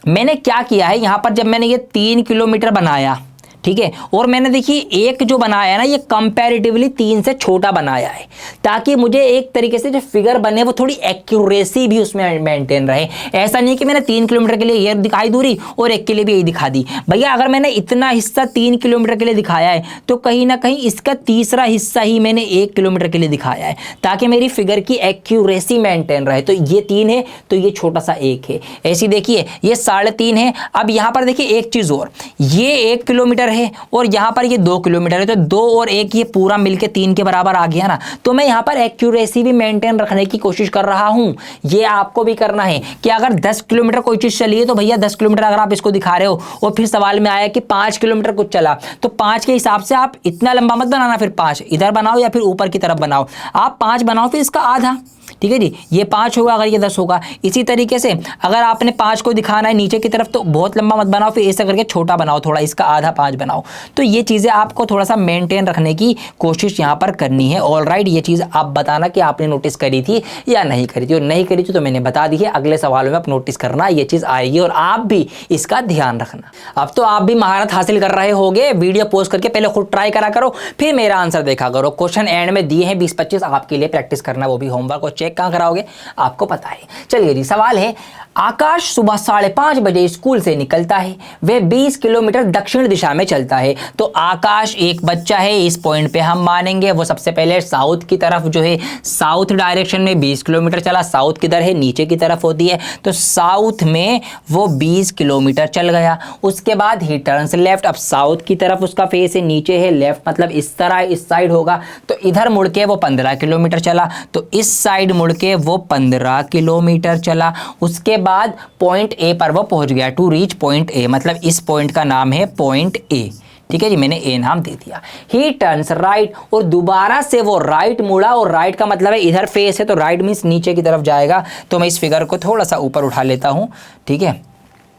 मैंने क्या किया है यहां पर, जब मैंने ये 3 किलोमीटर बनाया, ठीक है, और मैंने देखिए एक जो बनाया है ना, ये कंपैरेटिवली 3 से छोटा बनाया है, ताकि मुझे एक तरीके से जो फिगर बने वो थोड़ी एक्यूरेसी भी उसमें मेंटेन रहे। ऐसा नहीं कि मैंने 3 किलोमीटर के लिए ये दिखाई दूरी और 1 के लिए भी यही दिखा दी। भैया अगर मैंने इतना हिस्सा 3 किलोमीटर के लिए दिखाया है तो कहीं ना कहीं इसका तीसरा हिस्सा ही मैंने 1 किलोमीटर के लिए दिखाया है, ताकि मेरी फिगर की एक्यूरेसी मेंटेन रहे। तो ये 3 है तो ये छोटा सा 1 है, ऐसी देखिए ये 3.5 है। अब यहां पर देखिए एक चीज और, ये 1 किलोमीटर है और यहां पर ये 2 किलोमीटर है, तो 2 और 1 ये पूरा मिलके 3 के बराबर आ गया ना। तो मैं यहां पर एक्यूरेसी भी मेंटेन रखने की कोशिश कर रहा हूं। ये आपको भी करना है कि अगर 10 किलोमीटर कोई चीज चली है तो भैया 10 किलोमीटर अगर आप इसको दिखा रहे हो और फिर सवाल में आया कि 5 किलोमीटर कुछ चला, तो 5 के हिसाब से आप इतना लंबा मत बनाना, फिर 5 इधर बनाओ या फिर ऊपर की तरफ बनाओ, आप 5 बनाओ फिर इसका आधा, ठीक है जी, ये 5 होगा अगर ये 10 होगा। इसी तरीके से अगर आपने 5 को दिखाना है नीचे की तरफ तो बहुत लंबा मत बनाओ, फिर ऐसा करके छोटा बनाओ, थोड़ा इसका आधा 5 बनाओ। तो ये चीज़ें आपको थोड़ा सा मेंटेन रखने की कोशिश यहाँ पर करनी है। ऑलराइट, ये चीज़ आप बताना कि आपने नोटिस करी थी या नहीं करी थी, और नहीं करी थी तो मैंने बता दी है, अगले सवालों में आप नोटिस करना, ये चीज़ आएगी और आप भी इसका ध्यान रखना। अब तो आप भी महारत हासिल कर रहे होगे, वीडियो पोस्ट करके पहले खुद ट्राई करा करो, फिर मेरा आंसर देखा करो। क्वेश्चन एंड में दिए हैं 20-25 आपके लिए प्रैक्टिस करना, वो भी होमवर्क, और चेक कहाँ कराओगे आपको पता है। चलिए जी, सवाल है, आकाश सुबह 5:30 बजे स्कूल से निकलता है, वह 20 किलोमीटर दक्षिण दिशा में चलता है। तो आकाश एक बच्चा है, इस पॉइंट पे हम मानेंगे वो सबसे पहले साउथ की तरफ जो है, साउथ डायरेक्शन में 20 किलोमीटर चला। साउथ किधर है, नीचे की तरफ होती है, तो साउथ में वो 20 किलोमीटर चल गया। उसके बाद ही टर्न्स लेफ्ट, अब साउथ की तरफ उसका फेस है, नीचे है, लेफ्ट मतलब इस तरह इस साइड होगा, तो इधर मुड़ के वो 15 किलोमीटर चला, तो इस साइड मुड़ के वो 15 किलोमीटर चला। उसके बाद पॉइंट ए पर वो पहुंच गया, टू रीच पॉइंट ए, मतलब इस पॉइंट का नाम है पॉइंट ए, ठीक है जी, मैंने ए नाम दे दिया। ही टर्न्स राइट, और दोबारा से वो राइट मुड़ा, और राइट का मतलब है इधर फेस है, तो राइट मीन्स नीचे की तरफ जाएगा। तो मैं इस फिगर को थोड़ा सा ऊपर उठा लेता हूं, ठीक है।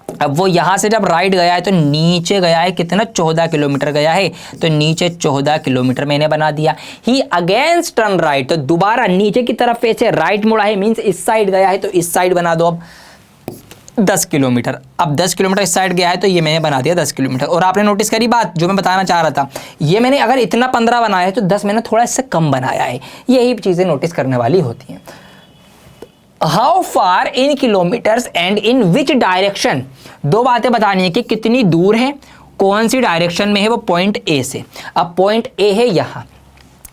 अब वो यहां से जब राइट गया है तो नीचे गया है, कितना 14 किलोमीटर गया है, तो नीचे 14 किलोमीटर मैंने बना दिया। ही अगेंस्ट टर्न राइट, तो दोबारा नीचे की तरफ फेस है, राइट मुड़ा है, मीन्स इस साइड गया है, तो इस साइड बना दो अब 10 किलोमीटर। अब 10 किलोमीटर इस साइड गया है, तो ये मैंने बना दिया 10 किलोमीटर। और आपने नोटिस करी बात जो मैं बताना चाह रहा था, ये मैंने अगर इतना 15 बनाया है तो 10 मैंने थोड़ा इससे कम बनाया है। यही चीज़ें नोटिस करने वाली होती हैं। How far in kilometres and in which direction, दो बातें बतानी है कि कितनी दूर है, कौन सी डायरेक्शन में है वो पॉइंट ए से। अब पॉइंट ए है यहाँ,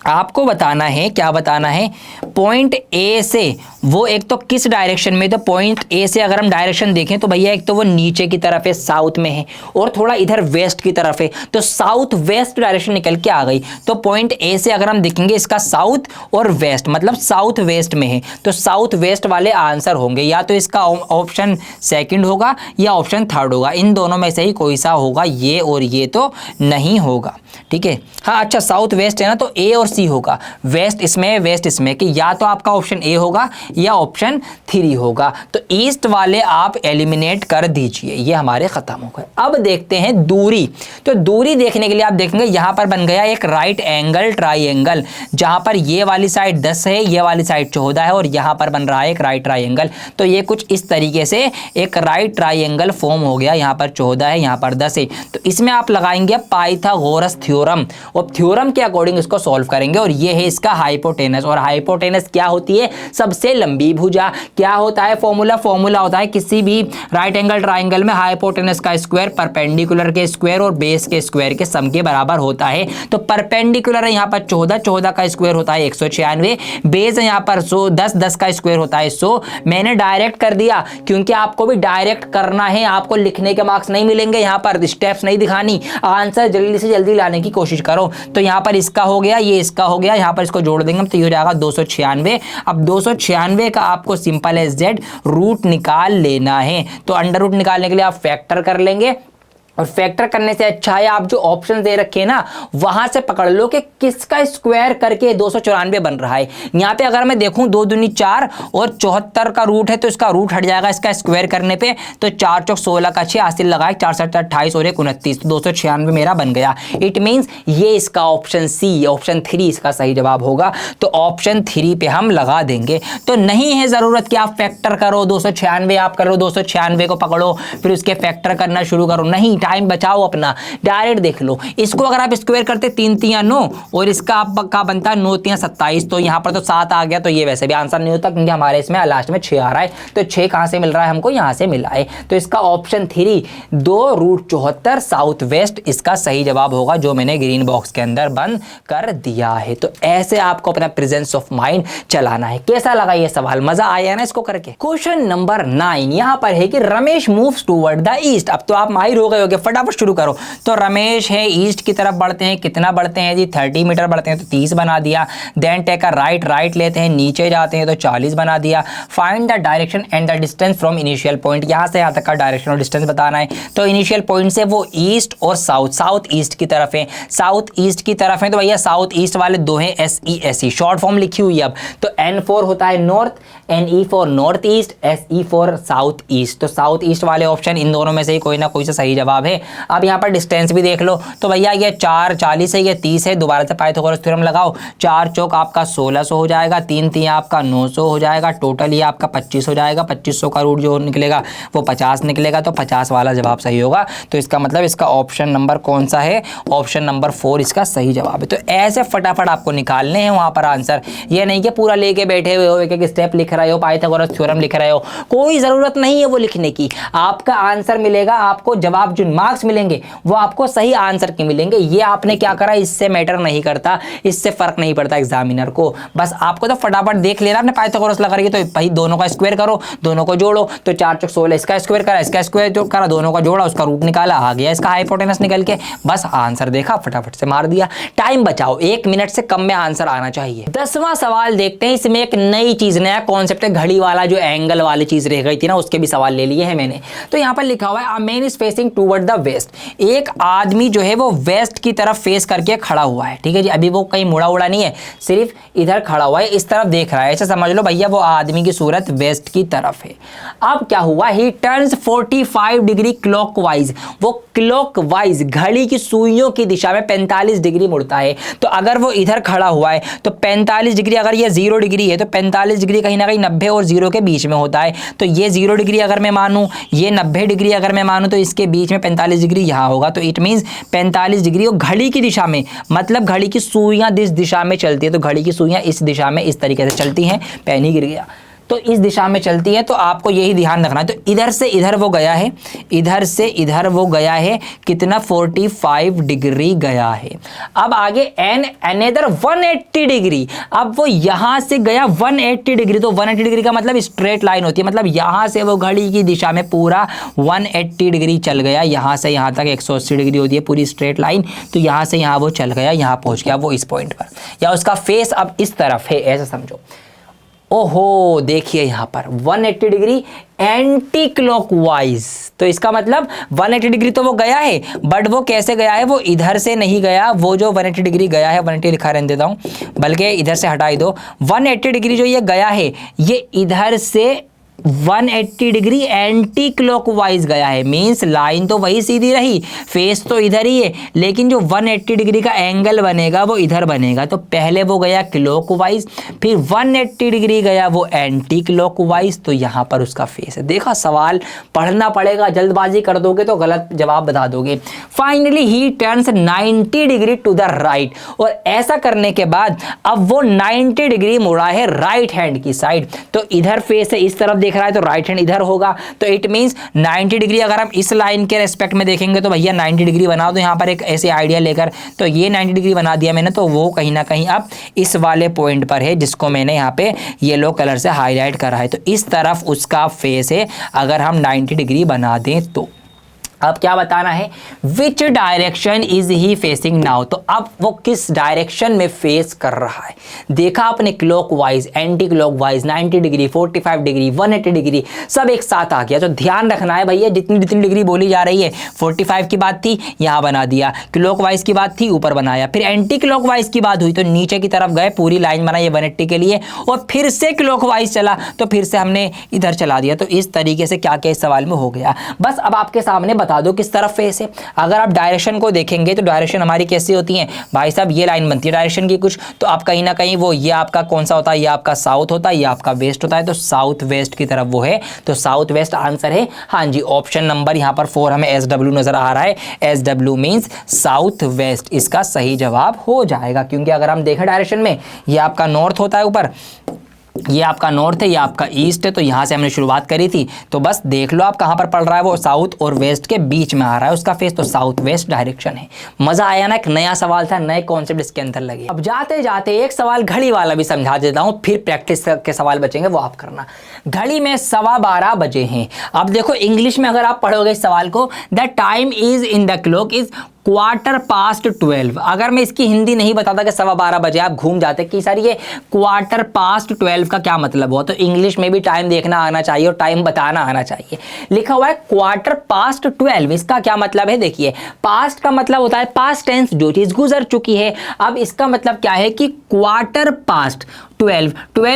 आपको बताना है, क्या बताना है, पॉइंट ए से वो एक तो किस डायरेक्शन में, तो पॉइंट ए से अगर हम डायरेक्शन देखें तो भैया एक तो वो नीचे की तरफ है, साउथ में है, और थोड़ा इधर वेस्ट की तरफ है, तो साउथ वेस्ट डायरेक्शन निकल के आ गई। तो पॉइंट ए से अगर हम देखेंगे इसका साउथ और वेस्ट, मतलब साउथ वेस्ट में है, तो साउथ वेस्ट वाले आंसर होंगे, या तो इसका ऑप्शन सेकंड होगा या ऑप्शन थर्ड होगा, इन दोनों में से ही कोई सा होगा, ये और ये तो नहीं होगा, ठीक है। हाँ अच्छा, साउथ वेस्ट है ना, तो ए और सी होगा, वेस्ट इसमें वेस्ट इसमें, कि या तो आपका ऑप्शन ए होगा या ऑप्शन 3 होगा। तो ईस्ट वाले आप एलिमिनेट कर दीजिए, ये हमारे खत्म हो गए। अब देखते हैं दूरी, तो दूरी देखने के लिए आप देखेंगे यहां पर बन गया एक राइट एंगल ट्राइंगल, जहां पर ये वाली साइड 10 है, ये वाली साइड 14 है, और यहां पर बन रहा है एक राइट ट्राइंगल। तो ये कुछ इस तरीके से एक राइट ट्राइंगल फॉर्म हो गया, यहां पर 14 है, यहां पर 10 है। तो इसमें आप लगाएंगे पाइथागोरस थ्योरम, और थ्योरम के अकॉर्डिंग इसको सॉल्व करेंगे, और ये है इसका हाइपोटेनस। और हाइपोटेनस क्या होती है, सबसे लंबी भुजा। क्या होता है फॉर्मूला, फॉर्मूला होता है किसी भी राइट एंगल ट्राइंगल में हाइपोटेनस का स्क्वायर परपेंडिकुलर के स्क्वायर और बेस के स्क्वायर के सम के बराबर होता है। तो परपेंडिकुलर है यहाँ पर 14, 14 का स्क्वायर होता है 196, बेस है यहाँ पर 100, 10, 10 का स्क्वायर होता है 100। मैंने डायरेक्ट कर दिया क्योंकि आपको भी डायरेक्ट करना है, आपको लिखने के मार्क्स नहीं मिलेंगे, यहाँ पर स्टेप्स नहीं दिखानी, आंसर जल्दी से जल्दी लाने की कोशिश करो। तो यहाँ पर इसका हो गया, ये इसका हो गया, यहाँ पर इसको जोड़ देंगे तो ये हो जाएगा 296। अब 296 का आपको सिंपल एज जेड रूट निकाल लेना है। तो अंडर रूट निकालने के लिए आप फैक्टर कर लेंगे, और फैक्टर करने से अच्छा है आप जो ऑप्शन दे रखे हैं ना वहां से पकड़ लो कि किसका स्क्वायर करके 294 बन रहा है। यहाँ पे अगर मैं देखूं 2 दूनी 4 और 74 का रूट है, तो इसका रूट हट जाएगा इसका स्क्वायर करने पे, तो 4 चौक 16 का 6 हासिल लगाए, 4 7 28 और 1 29, तो 296 मेरा बन गया। इट मीन्स ये इसका ऑप्शन सी, ऑप्शन 3 इसका सही जवाब होगा। तो ऑप्शन 3 पे हम लगा देंगे। तो नहीं है जरूरत कि आप फैक्टर करो, 296 आप करो, 296 को पकड़ो फिर उसके फैक्टर करना शुरू करो, नहीं, टाइम बचाओ अपना, डायरेक्ट देख लो। इसको अगर आप स्क्वायर करते 3 3 9 और इसका आपका बनता है 9 3 27, तो यहाँ पर तो 7 आ गया, तो ये वैसे भी आंसर नहीं होता क्योंकि हमारे इसमें लास्ट में 6 आ रहा है। तो 6 कहाँ से मिल रहा है हमको, यहाँ से मिला है। तो इसका ऑप्शन 3 2√74 साउथ वेस्ट इसका सही जवाब होगा, जो मैंने ग्रीन बॉक्स के अंदर बंद कर दिया है। तो ऐसे आपको अपना प्रेजेंस ऑफ माइंड चलाना है। कैसा लगा ये सवाल, मजा आया ना इसको करके। क्वेश्चन नंबर 9 यहाँ पर है कि Ramesh moves toward the east. अब तो आप माहिर हो गए लोगे, फटाफट शुरू करो। तो रमेश है ईस्ट की तरफ बढ़ते हैं, कितना बढ़ते हैं जी 30 मीटर बढ़ते हैं तो 30 बना दिया। Then take a right, right लेते हैं, नीचे जाते हैं तो 40 बना दिया। Find the direction and the distance from initial point, यहाँ से यहाँ तक का डायरेक्शन और डिस्टेंस बताना है। तो इनिशियल पॉइंट से वो ईस्ट और साउथ, साउथ ईस्ट की तरफ है, साउथ ईस्ट की तरफ है तो भैया साउथ ईस्ट वाले दो हैं SE शॉर्ट फॉर्म लिखी हुई है। अब तो N4 होता है north, NE for north east, SE for south east. तो साउथ ईस्ट वाले ऑप्शन इन दोनों में से ही कोई ना कोई से सही जवाब है। अब यहाँ पर डिस्टेंस भी देख लो तो भैया ये 4 40 है, ये 30 है। दोबारा से पाइथागोरस थ्योरम लगाओ, 4 चौक आपका 1600 हो जाएगा, 3 3 आपका 900 हो जाएगा, टोटल ये आपका 25 हो जाएगा। 2500 का रूट जो निकलेगा वो 50 निकलेगा, तो 50 वाला जवाब सही होगा। तो इसका मतलब इसका ऑप्शन नंबर कौन सा है, ऑप्शन नंबर 4 इसका सही जवाब है। तो ऐसे फटाफट आपको निकालने हैं वहां पर आंसर, ये नहीं कि पूरा लेके बैठे हुए हो, एक एक स्टेप लिख रहे हो, पाइथागोरस थ्योरम लिख रहे हो, कोई जरूरत नहीं है वो लिखने की। आपका आंसर मिलेगा, आपको जवाब जो मार्क्स मिलेंगे वो आपको सही आंसर के मिलेंगे। ये आपने क्या करा इससे मैटर नहीं करता, इससे फर्क नहीं पड़ता एग्जामिनर को। बस आपको तो फटाफट देख लेना, आपने पाइथागोरस लगा रही है तो भाई दोनों का स्क्वायर करो, दोनों को जोड़ो। तो 4 चौक 16, इसका स्क्वायर करा, इसका स्क्वायर जो करा, दोनों का जोड़ा, उसका रूट निकाला, आ गया इसका हाइपोटेनस निकल के। बस आंसर देखा, फटाफट से मार दिया। टाइम बचाओ, 1 मिनट से कम में आंसर आना चाहिए। 10वां सवाल देखते हैं। इसमें एक नई चीज, नया कॉन्सेप्ट है, घड़ी वाला जो एंगल वाली चीज रह गई थी ना, उसके भी सवाल ले लिए हैं मैंने। तो यहाँ पर लिखा हुआ है a man is facing toward the west. एक आदमी जो है वो वेस्ट की तरफ फेस करके खड़ा हुआ है, ठीक है जी। अभी वो कहीं मुड़ा उड़ा नहीं है, सिर्फ इधर खड़ा हुआ है, इस तरफ देख रहा है। ऐसा समझ लो भैया वो आदमी की सूरत वेस्ट की तरफ है। अब क्या हुआ, ही टर्न्स 45 डिग्री क्लॉकवाइज, वो क्लॉकवाइज घड़ी की सुइयों की दिशा में 45 डिग्री मुड़ता है। तो अगर वो इधर खड़ा हुआ है तो 45 डिग्री, अगर ये 0 डिग्री है तो 45 डिग्री कहीं ना कहीं 90 और 0 के बीच में होता है। तो ये 0 डिग्री अगर मैं मानूं, ये 90 डिग्री अगर मैं मानूं, तो इसके बीच में 45 डिग्री यहाँ होगा। तो इट मीन्स 45 डिग्री और घड़ी की दिशा में, मतलब घड़ी की सुइयां जिस दिशा में चलती है, तो घड़ी की सुइयां इस दिशा में इस तरीके से चलती हैं। पेन ही गिर गया। तो इस दिशा में चलती है, तो आपको यही ध्यान रखना है। तो इधर से इधर वो गया है, इधर से इधर वो गया है, कितना 45 डिग्री गया है। अब आगे अनदर 180 डिग्री, अब वो यहां से गया 180 डिग्री। तो 180 डिग्री का मतलब स्ट्रेट लाइन होती है, मतलब यहां से वो घड़ी की दिशा में पूरा 180 डिग्री चल गया। यहां से यहां तक 180 डिग्री होती है पूरी स्ट्रेट लाइन। तो यहां से यहां वो चल गया, यहां पहुंच गया वो इस पॉइंट पर, या उसका फेस अब इस तरफ है, ऐसा समझो। ओहो, देखिए यहां पर 180 डिग्री एंटी क्लॉकवाइज। तो इसका मतलब 180 डिग्री तो वो गया है, बट वो कैसे गया है, वो इधर से नहीं गया। वो जो 180 डिग्री गया है, 180 लिखा रहने देता हूं, बल्कि इधर से हटा ही दो। 180 डिग्री जो ये गया है, ये इधर से 180 डिग्री एंटी क्लॉकवाइज गया है। मींस लाइन तो वही सीधी रही, फेस तो इधर ही है, लेकिन जो 180 डिग्री का एंगल बनेगा वो इधर बनेगा। तो पहले वो गया क्लॉकवाइज, फिर 180 डिग्री गया वो एंटी क्लॉकवाइज। तो यहां पर उसका फेस है। देखा, सवाल पढ़ना पड़ेगा, जल्दबाजी कर दोगे तो गलत जवाब बता दोगे। Finally he turns 90 degree to the right, और ऐसा करने के बाद अब वो 90 डिग्री मुड़ा है राइट हैंड की साइड। तो इधर फेस है, इस तरफ देख रहा है, तो राइट हैंड इधर होगा। तो इट मींस 90 डिग्री अगर हम इस लाइन के रेस्पेक्ट में देखेंगे तो भैया 90 डिग्री बना दो यहाँ पर एक ऐसे आइडिया लेकर। तो ये 90 डिग्री बना दिया मैंने, तो वो कहीं ना कहीं अब इस वाले पॉइंट पर है, जिसको मैंने यहाँ पे येलो कलर से हाईलाइट करा है। तो इस तरफ उसका फेस है अगर हम 90 डिग्री बना दें तो। अब क्या बताना है, which direction is he facing now. तो अब वो किस डायरेक्शन में फेस कर रहा है। देखा आपने, clockwise, anti clockwise, 90 degree, 45 degree, 180 degree, सब एक साथ आ गया। तो ध्यान रखना है भैया, जितनी जितनी डिग्री बोली जा रही है, 45 की बात थी यहाँ बना दिया, क्लॉकवाइज की बात थी ऊपर बनाया, फिर एंटी क्लॉकवाइज की बात हुई तो नीचे की तरफ गए, पूरी लाइन बनाई 180 के लिए, और फिर से क्लॉकवाइज चला तो फिर से हमने इधर चला दिया। तो इस तरीके से क्या क्या इस सवाल में हो गया। बस अब आपके सामने बता दो किस तरफ फेस है। अगर आप डायरेक्शन को देखेंगे तो डायरेक्शन हमारी कैसी होती है भाई साहब, ये लाइन बनती है डायरेक्शन की कुछ, तो आप कहीं ना कहीं वो ये आपका कौन सा होता है, ये आपका साउथ होता है, ये आपका वेस्ट होता है। तो साउथ वेस्ट की तरफ वो है, तो साउथ वेस्ट आंसर है। हाँ जी, ऑप्शन नंबर यहाँ पर 4 हमें SW नजर आ रहा है। SW मीन्स साउथ वेस्ट, इसका सही जवाब हो जाएगा। क्योंकि अगर हम देखें डायरेक्शन में, ये आपका नॉर्थ होता है ऊपर, ये आपका नॉर्थ है, ये आपका ईस्ट है। तो यहाँ से हमने शुरुआत करी थी, तो बस देख लो आप कहाँ पर पड़ रहा है, वो साउथ और वेस्ट के बीच में आ रहा है उसका फेस। तो साउथ वेस्ट डायरेक्शन है। मजा आया ना, एक नया सवाल था, नए कॉन्सेप्ट इसके अंदर लगे। अब जाते जाते एक सवाल घड़ी वाला भी समझा देता हूँ, फिर प्रैक्टिस के सवाल बचेंगे वो आप करना। घड़ी में 12:15 बजे हैं। अब देखो इंग्लिश में अगर आप पढ़ोगे इस सवाल को, the time is in the clock is 12:15। अगर मैं इसकी हिंदी नहीं बताता कि 12:15 बजे, आप घूम जाते कि सर ये 12:15 का क्या मतलब हुआ। तो इंग्लिश में भी टाइम देखना आना चाहिए और टाइम बताना आना चाहिए। लिखा हुआ है 12:15, इसका क्या मतलब है देखिए। पास्ट का मतलब होता है पास्ट टेंस, जो चीज गुजर चुकी है। अब इसका मतलब क्या है कि 12:15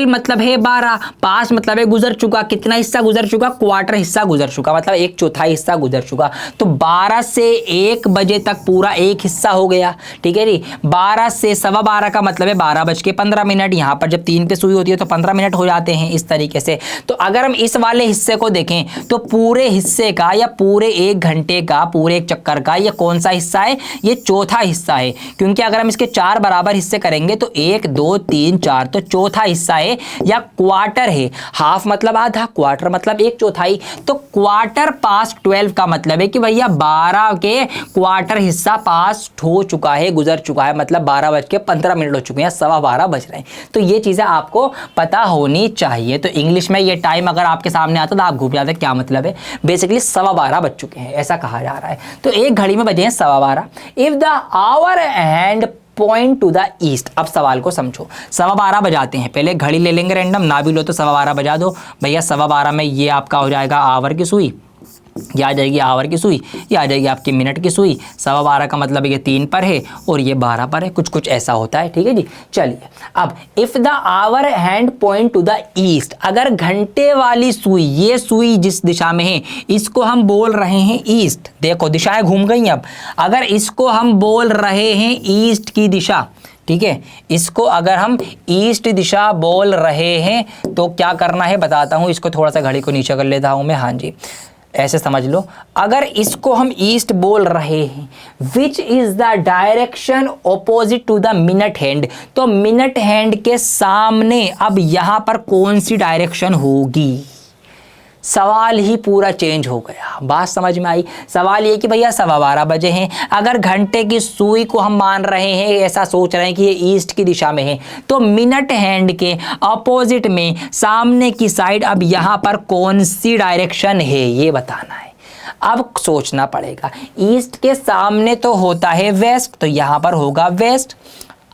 मतलब है 12, पास्ट मतलब है गुजर चुका। कितना हिस्सा गुजर चुका, क्वार्टर हिस्सा गुजर चुका, मतलब 1/4 हिस्सा गुजर चुका। तो 12 से 1 बजे तक पूरा एक हिस्सा हो गया, ठीक है जी। 12 से 12:15 का मतलब है 12:15। यहाँ पर जब 3 पे सुई होती है तो 15 मिनट हो जाते हैं इस तरीके से। तो अगर हम इस वाले हिस्से को देखें तो पूरे हिस्से का या पूरे 1 घंटे का, पूरे एक चक्कर का ये कौन सा हिस्सा है, ये चौथा हिस्सा है। क्योंकि अगर हम इसके 4 बराबर हिस्से करेंगे तो 1 2 3 4, तो चौथा हिस्सा है या क्वार्टर है। हाफ मतलब आधा, क्वार्टर मतलब 1/4। तो 12:15 का मतलब है कि भैया 12 के क्वार्टर हिस्सा पास हो चुका है, गुजर चुका है, मतलब 12:15 हो चुके हैं, 12:15 बज रहे हैं। तो ये चीजें आपको पता होनी चाहिए। तो इंग्लिश में ये टाइम अगर आपके सामने आता तो आप घूम जाते क्या मतलब है। बेसिकली 12:15 बज चुके हैं ऐसा कहा जा रहा है। तो एक घड़ी में बजे हैं 12:15। If the hour hand point to the east. अब सवाल को समझो, 12:15 बजाते हैं। पहले घड़ी ले लेंगे रैंडम, ना भी लो तो 12:15 बजा दो भैया। 12:15 में ये आपका हो जाएगा आवर की सुई, ये आ जाएगी आवर की सुई, ये आ जाएगी आपकी मिनट की सुई। 12:15 का मतलब ये 3 पर है और ये 12 पर है, कुछ ऐसा होता है, ठीक है जी। चलिए अब if the hour hand point to the east, अगर घंटे वाली सुई, ये सुई जिस दिशा में है इसको हम बोल रहे हैं ईस्ट। देखो दिशाएं घूम गई। अब अगर इसको हम बोल रहे हैं ईस्ट की दिशा, ठीक है, इसको अगर हम ईस्ट दिशा बोल रहे हैं तो क्या करना है बताता हूं। इसको थोड़ा सा घड़ी को नीचे कर लेता हूं मैं, हाँ जी, ऐसे समझ लो। अगर इसको हम ईस्ट बोल रहे हैं, which is the direction opposite to the minute hand, तो मिनट हैंड के सामने अब यहां पर कौन सी डायरेक्शन होगी। सवाल ही पूरा चेंज हो गया। बात समझ में आई। सवाल ये कि भैया 12:15 बजे हैं, अगर घंटे की सुई को हम मान रहे हैं, ऐसा सोच रहे हैं कि ये ईस्ट की दिशा में है, तो मिनट हैंड के अपोजिट में सामने की साइड अब यहां पर कौन सी डायरेक्शन है ये बताना है। अब सोचना पड़ेगा। ईस्ट के सामने तो होता है वेस्ट, तो यहां पर होगा वेस्ट।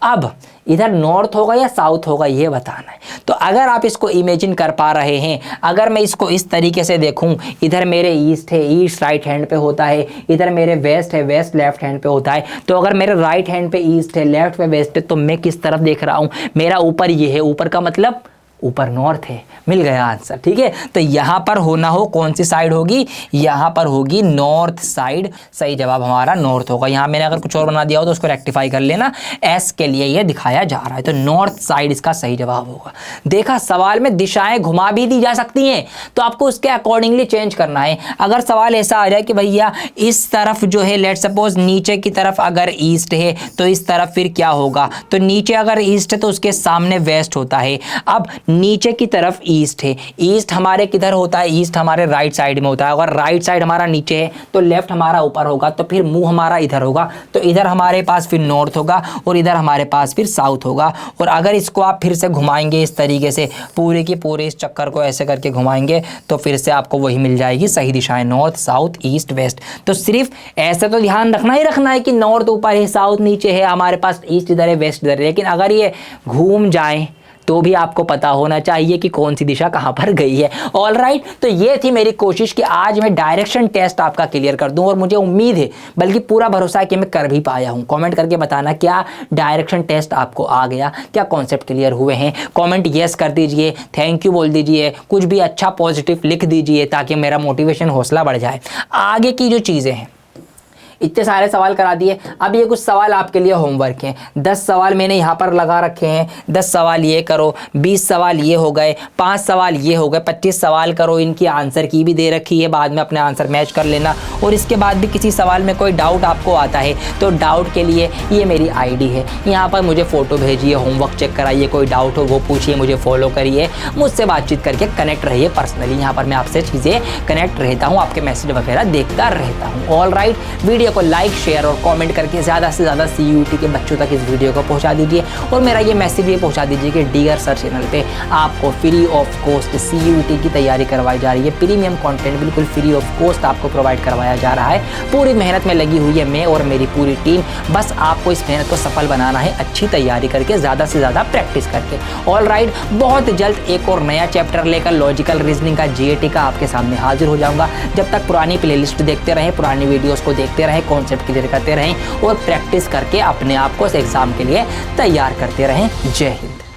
अब इधर नॉर्थ होगा या साउथ होगा ये बताना है। तो अगर आप इसको इमेजिन कर पा रहे हैं, अगर मैं इसको इस तरीके से देखूं, इधर मेरे ईस्ट है, ईस्ट राइट हैंड पे होता है, इधर मेरे वेस्ट है, वेस्ट लेफ्ट हैंड पे होता है। तो अगर मेरे राइट हैंड पे ईस्ट है, लेफ्ट पे वेस्ट है, तो मैं किस तरफ देख रहा हूं, मेरा ऊपर ये है, ऊपर का मतलब ऊपर नॉर्थ है। मिल गया आंसर, ठीक है। तो यहां पर होना हो कौन सी साइड होगी, यहां पर होगी नॉर्थ साइड। सही जवाब हमारा नॉर्थ होगा। यहां मैंने अगर कुछ और बना दिया हो तो उसको रेक्टिफाई कर लेना, एस के लिए ये दिखाया जा रहा है। तो नॉर्थ साइड इसका सही जवाब होगा। देखा, सवाल में दिशाएं घुमा भी दी जा सकती हैं, तो आपको उसके अकॉर्डिंगली चेंज करना है। अगर सवाल ऐसा आ जाए कि भैया इस तरफ जो है, लेट सपोज नीचे की तरफ अगर ईस्ट है तो इस तरफ फिर क्या होगा, तो नीचे अगर ईस्ट है तो उसके सामने वेस्ट होता है। अब नीचे की तरफ ईस्ट है, ईस्ट हमारे किधर होता है, ईस्ट हमारे राइट साइड में होता है। अगर राइट साइड हमारा नीचे है तो लेफ्ट हमारा ऊपर होगा, तो फिर मुंह हमारा इधर होगा, तो इधर हमारे पास फिर नॉर्थ होगा और इधर हमारे पास फिर साउथ होगा। और अगर इसको आप फिर से घुमाएंगे इस तरीके से, पूरे की पूरे इस चक्कर को ऐसे करके घुमाएंगे तो फिर से आपको वही मिल जाएगी सही दिशाएं, नॉर्थ साउथ ईस्ट वेस्ट। तो सिर्फ ऐसे तो ध्यान रखना ही रखना है कि नॉर्थ ऊपर है, साउथ नीचे है, हमारे पास ईस्ट इधर है, वेस्ट इधर है। लेकिन अगर ये घूम जाए तो भी आपको पता होना चाहिए कि कौन सी दिशा कहां पर गई है। ऑल राइट, तो ये थी मेरी कोशिश कि आज मैं डायरेक्शन टेस्ट आपका क्लियर कर दूं, और मुझे उम्मीद है, बल्कि पूरा भरोसा है कि मैं कर भी पाया हूं। कमेंट करके बताना क्या डायरेक्शन टेस्ट आपको आ गया, क्या कॉन्सेप्ट क्लियर हुए हैं। कमेंट यस कर दीजिए, थैंक यू बोल दीजिए, कुछ भी अच्छा पॉजिटिव लिख दीजिए ताकि मेरा मोटिवेशन हौसला बढ़ जाए। आगे की जो चीज़ें हैं, इतने सारे सवाल करा दिए, अब ये कुछ सवाल आपके लिए होमवर्क हैं। 10 सवाल मैंने यहाँ पर लगा रखे हैं, 10 सवाल ये करो, 20 सवाल ये हो गए, 5 सवाल ये हो गए, 25 सवाल करो। इनकी आंसर की भी दे रखी है, बाद में अपने आंसर मैच कर लेना। और इसके बाद भी किसी सवाल में कोई डाउट आपको आता है तो डाउट के लिए ये मेरी ID है, यहाँ पर मुझे फ़ोटो भेजिए, होमवर्क चेक कराइए, कोई डाउट हो वो पूछिए, मुझे फॉलो करिए, मुझसे बातचीत करके कनेक्ट रहिए पर्सनली। यहाँ पर मैं आपसे चीज़ें कनेक्ट रहता हूँ, आपके मैसेज वगैरह देखता रहता हूँ। ऑल राइट, वीडियो वीडियो को लाइक, शेयर और कमेंट करके ज़्यादा से ज़्यादा CUET के बच्चों तक इस वीडियो को पहुंचा दीजिए। और मेरा ये मैसेज भी पहुंचा दीजिए कि डियर सर चैनल पे आपको फ्री ऑफ कॉस्ट CUET की तैयारी करवाई जा रही है। प्रीमियम कंटेंट बिल्कुल फ्री ऑफ कॉस्ट आपको प्रोवाइड करवाया जा रहा है। पूरी मेहनत में लगी हुई है मैं और मेरी पूरी टीम। बस आपको इस मेहनत को सफल बनाना है, अच्छी तैयारी करके, ज़्यादा से ज़्यादा प्रैक्टिस करके। ऑल राइट, बहुत जल्द एक और नया चैप्टर लेकर लॉजिकल रीजनिंग का, GAT का आपके सामने हाजिर हो जाऊंगा। जब तक पुरानी प्लेलिस्ट देखते रहें, पुरानी वीडियोस को देखते रहें, कॉन्सेप्ट क्लियर करते रहें और प्रैक्टिस करके अपने आप को इस एग्जाम के लिए तैयार करते रहें। जय हिंद।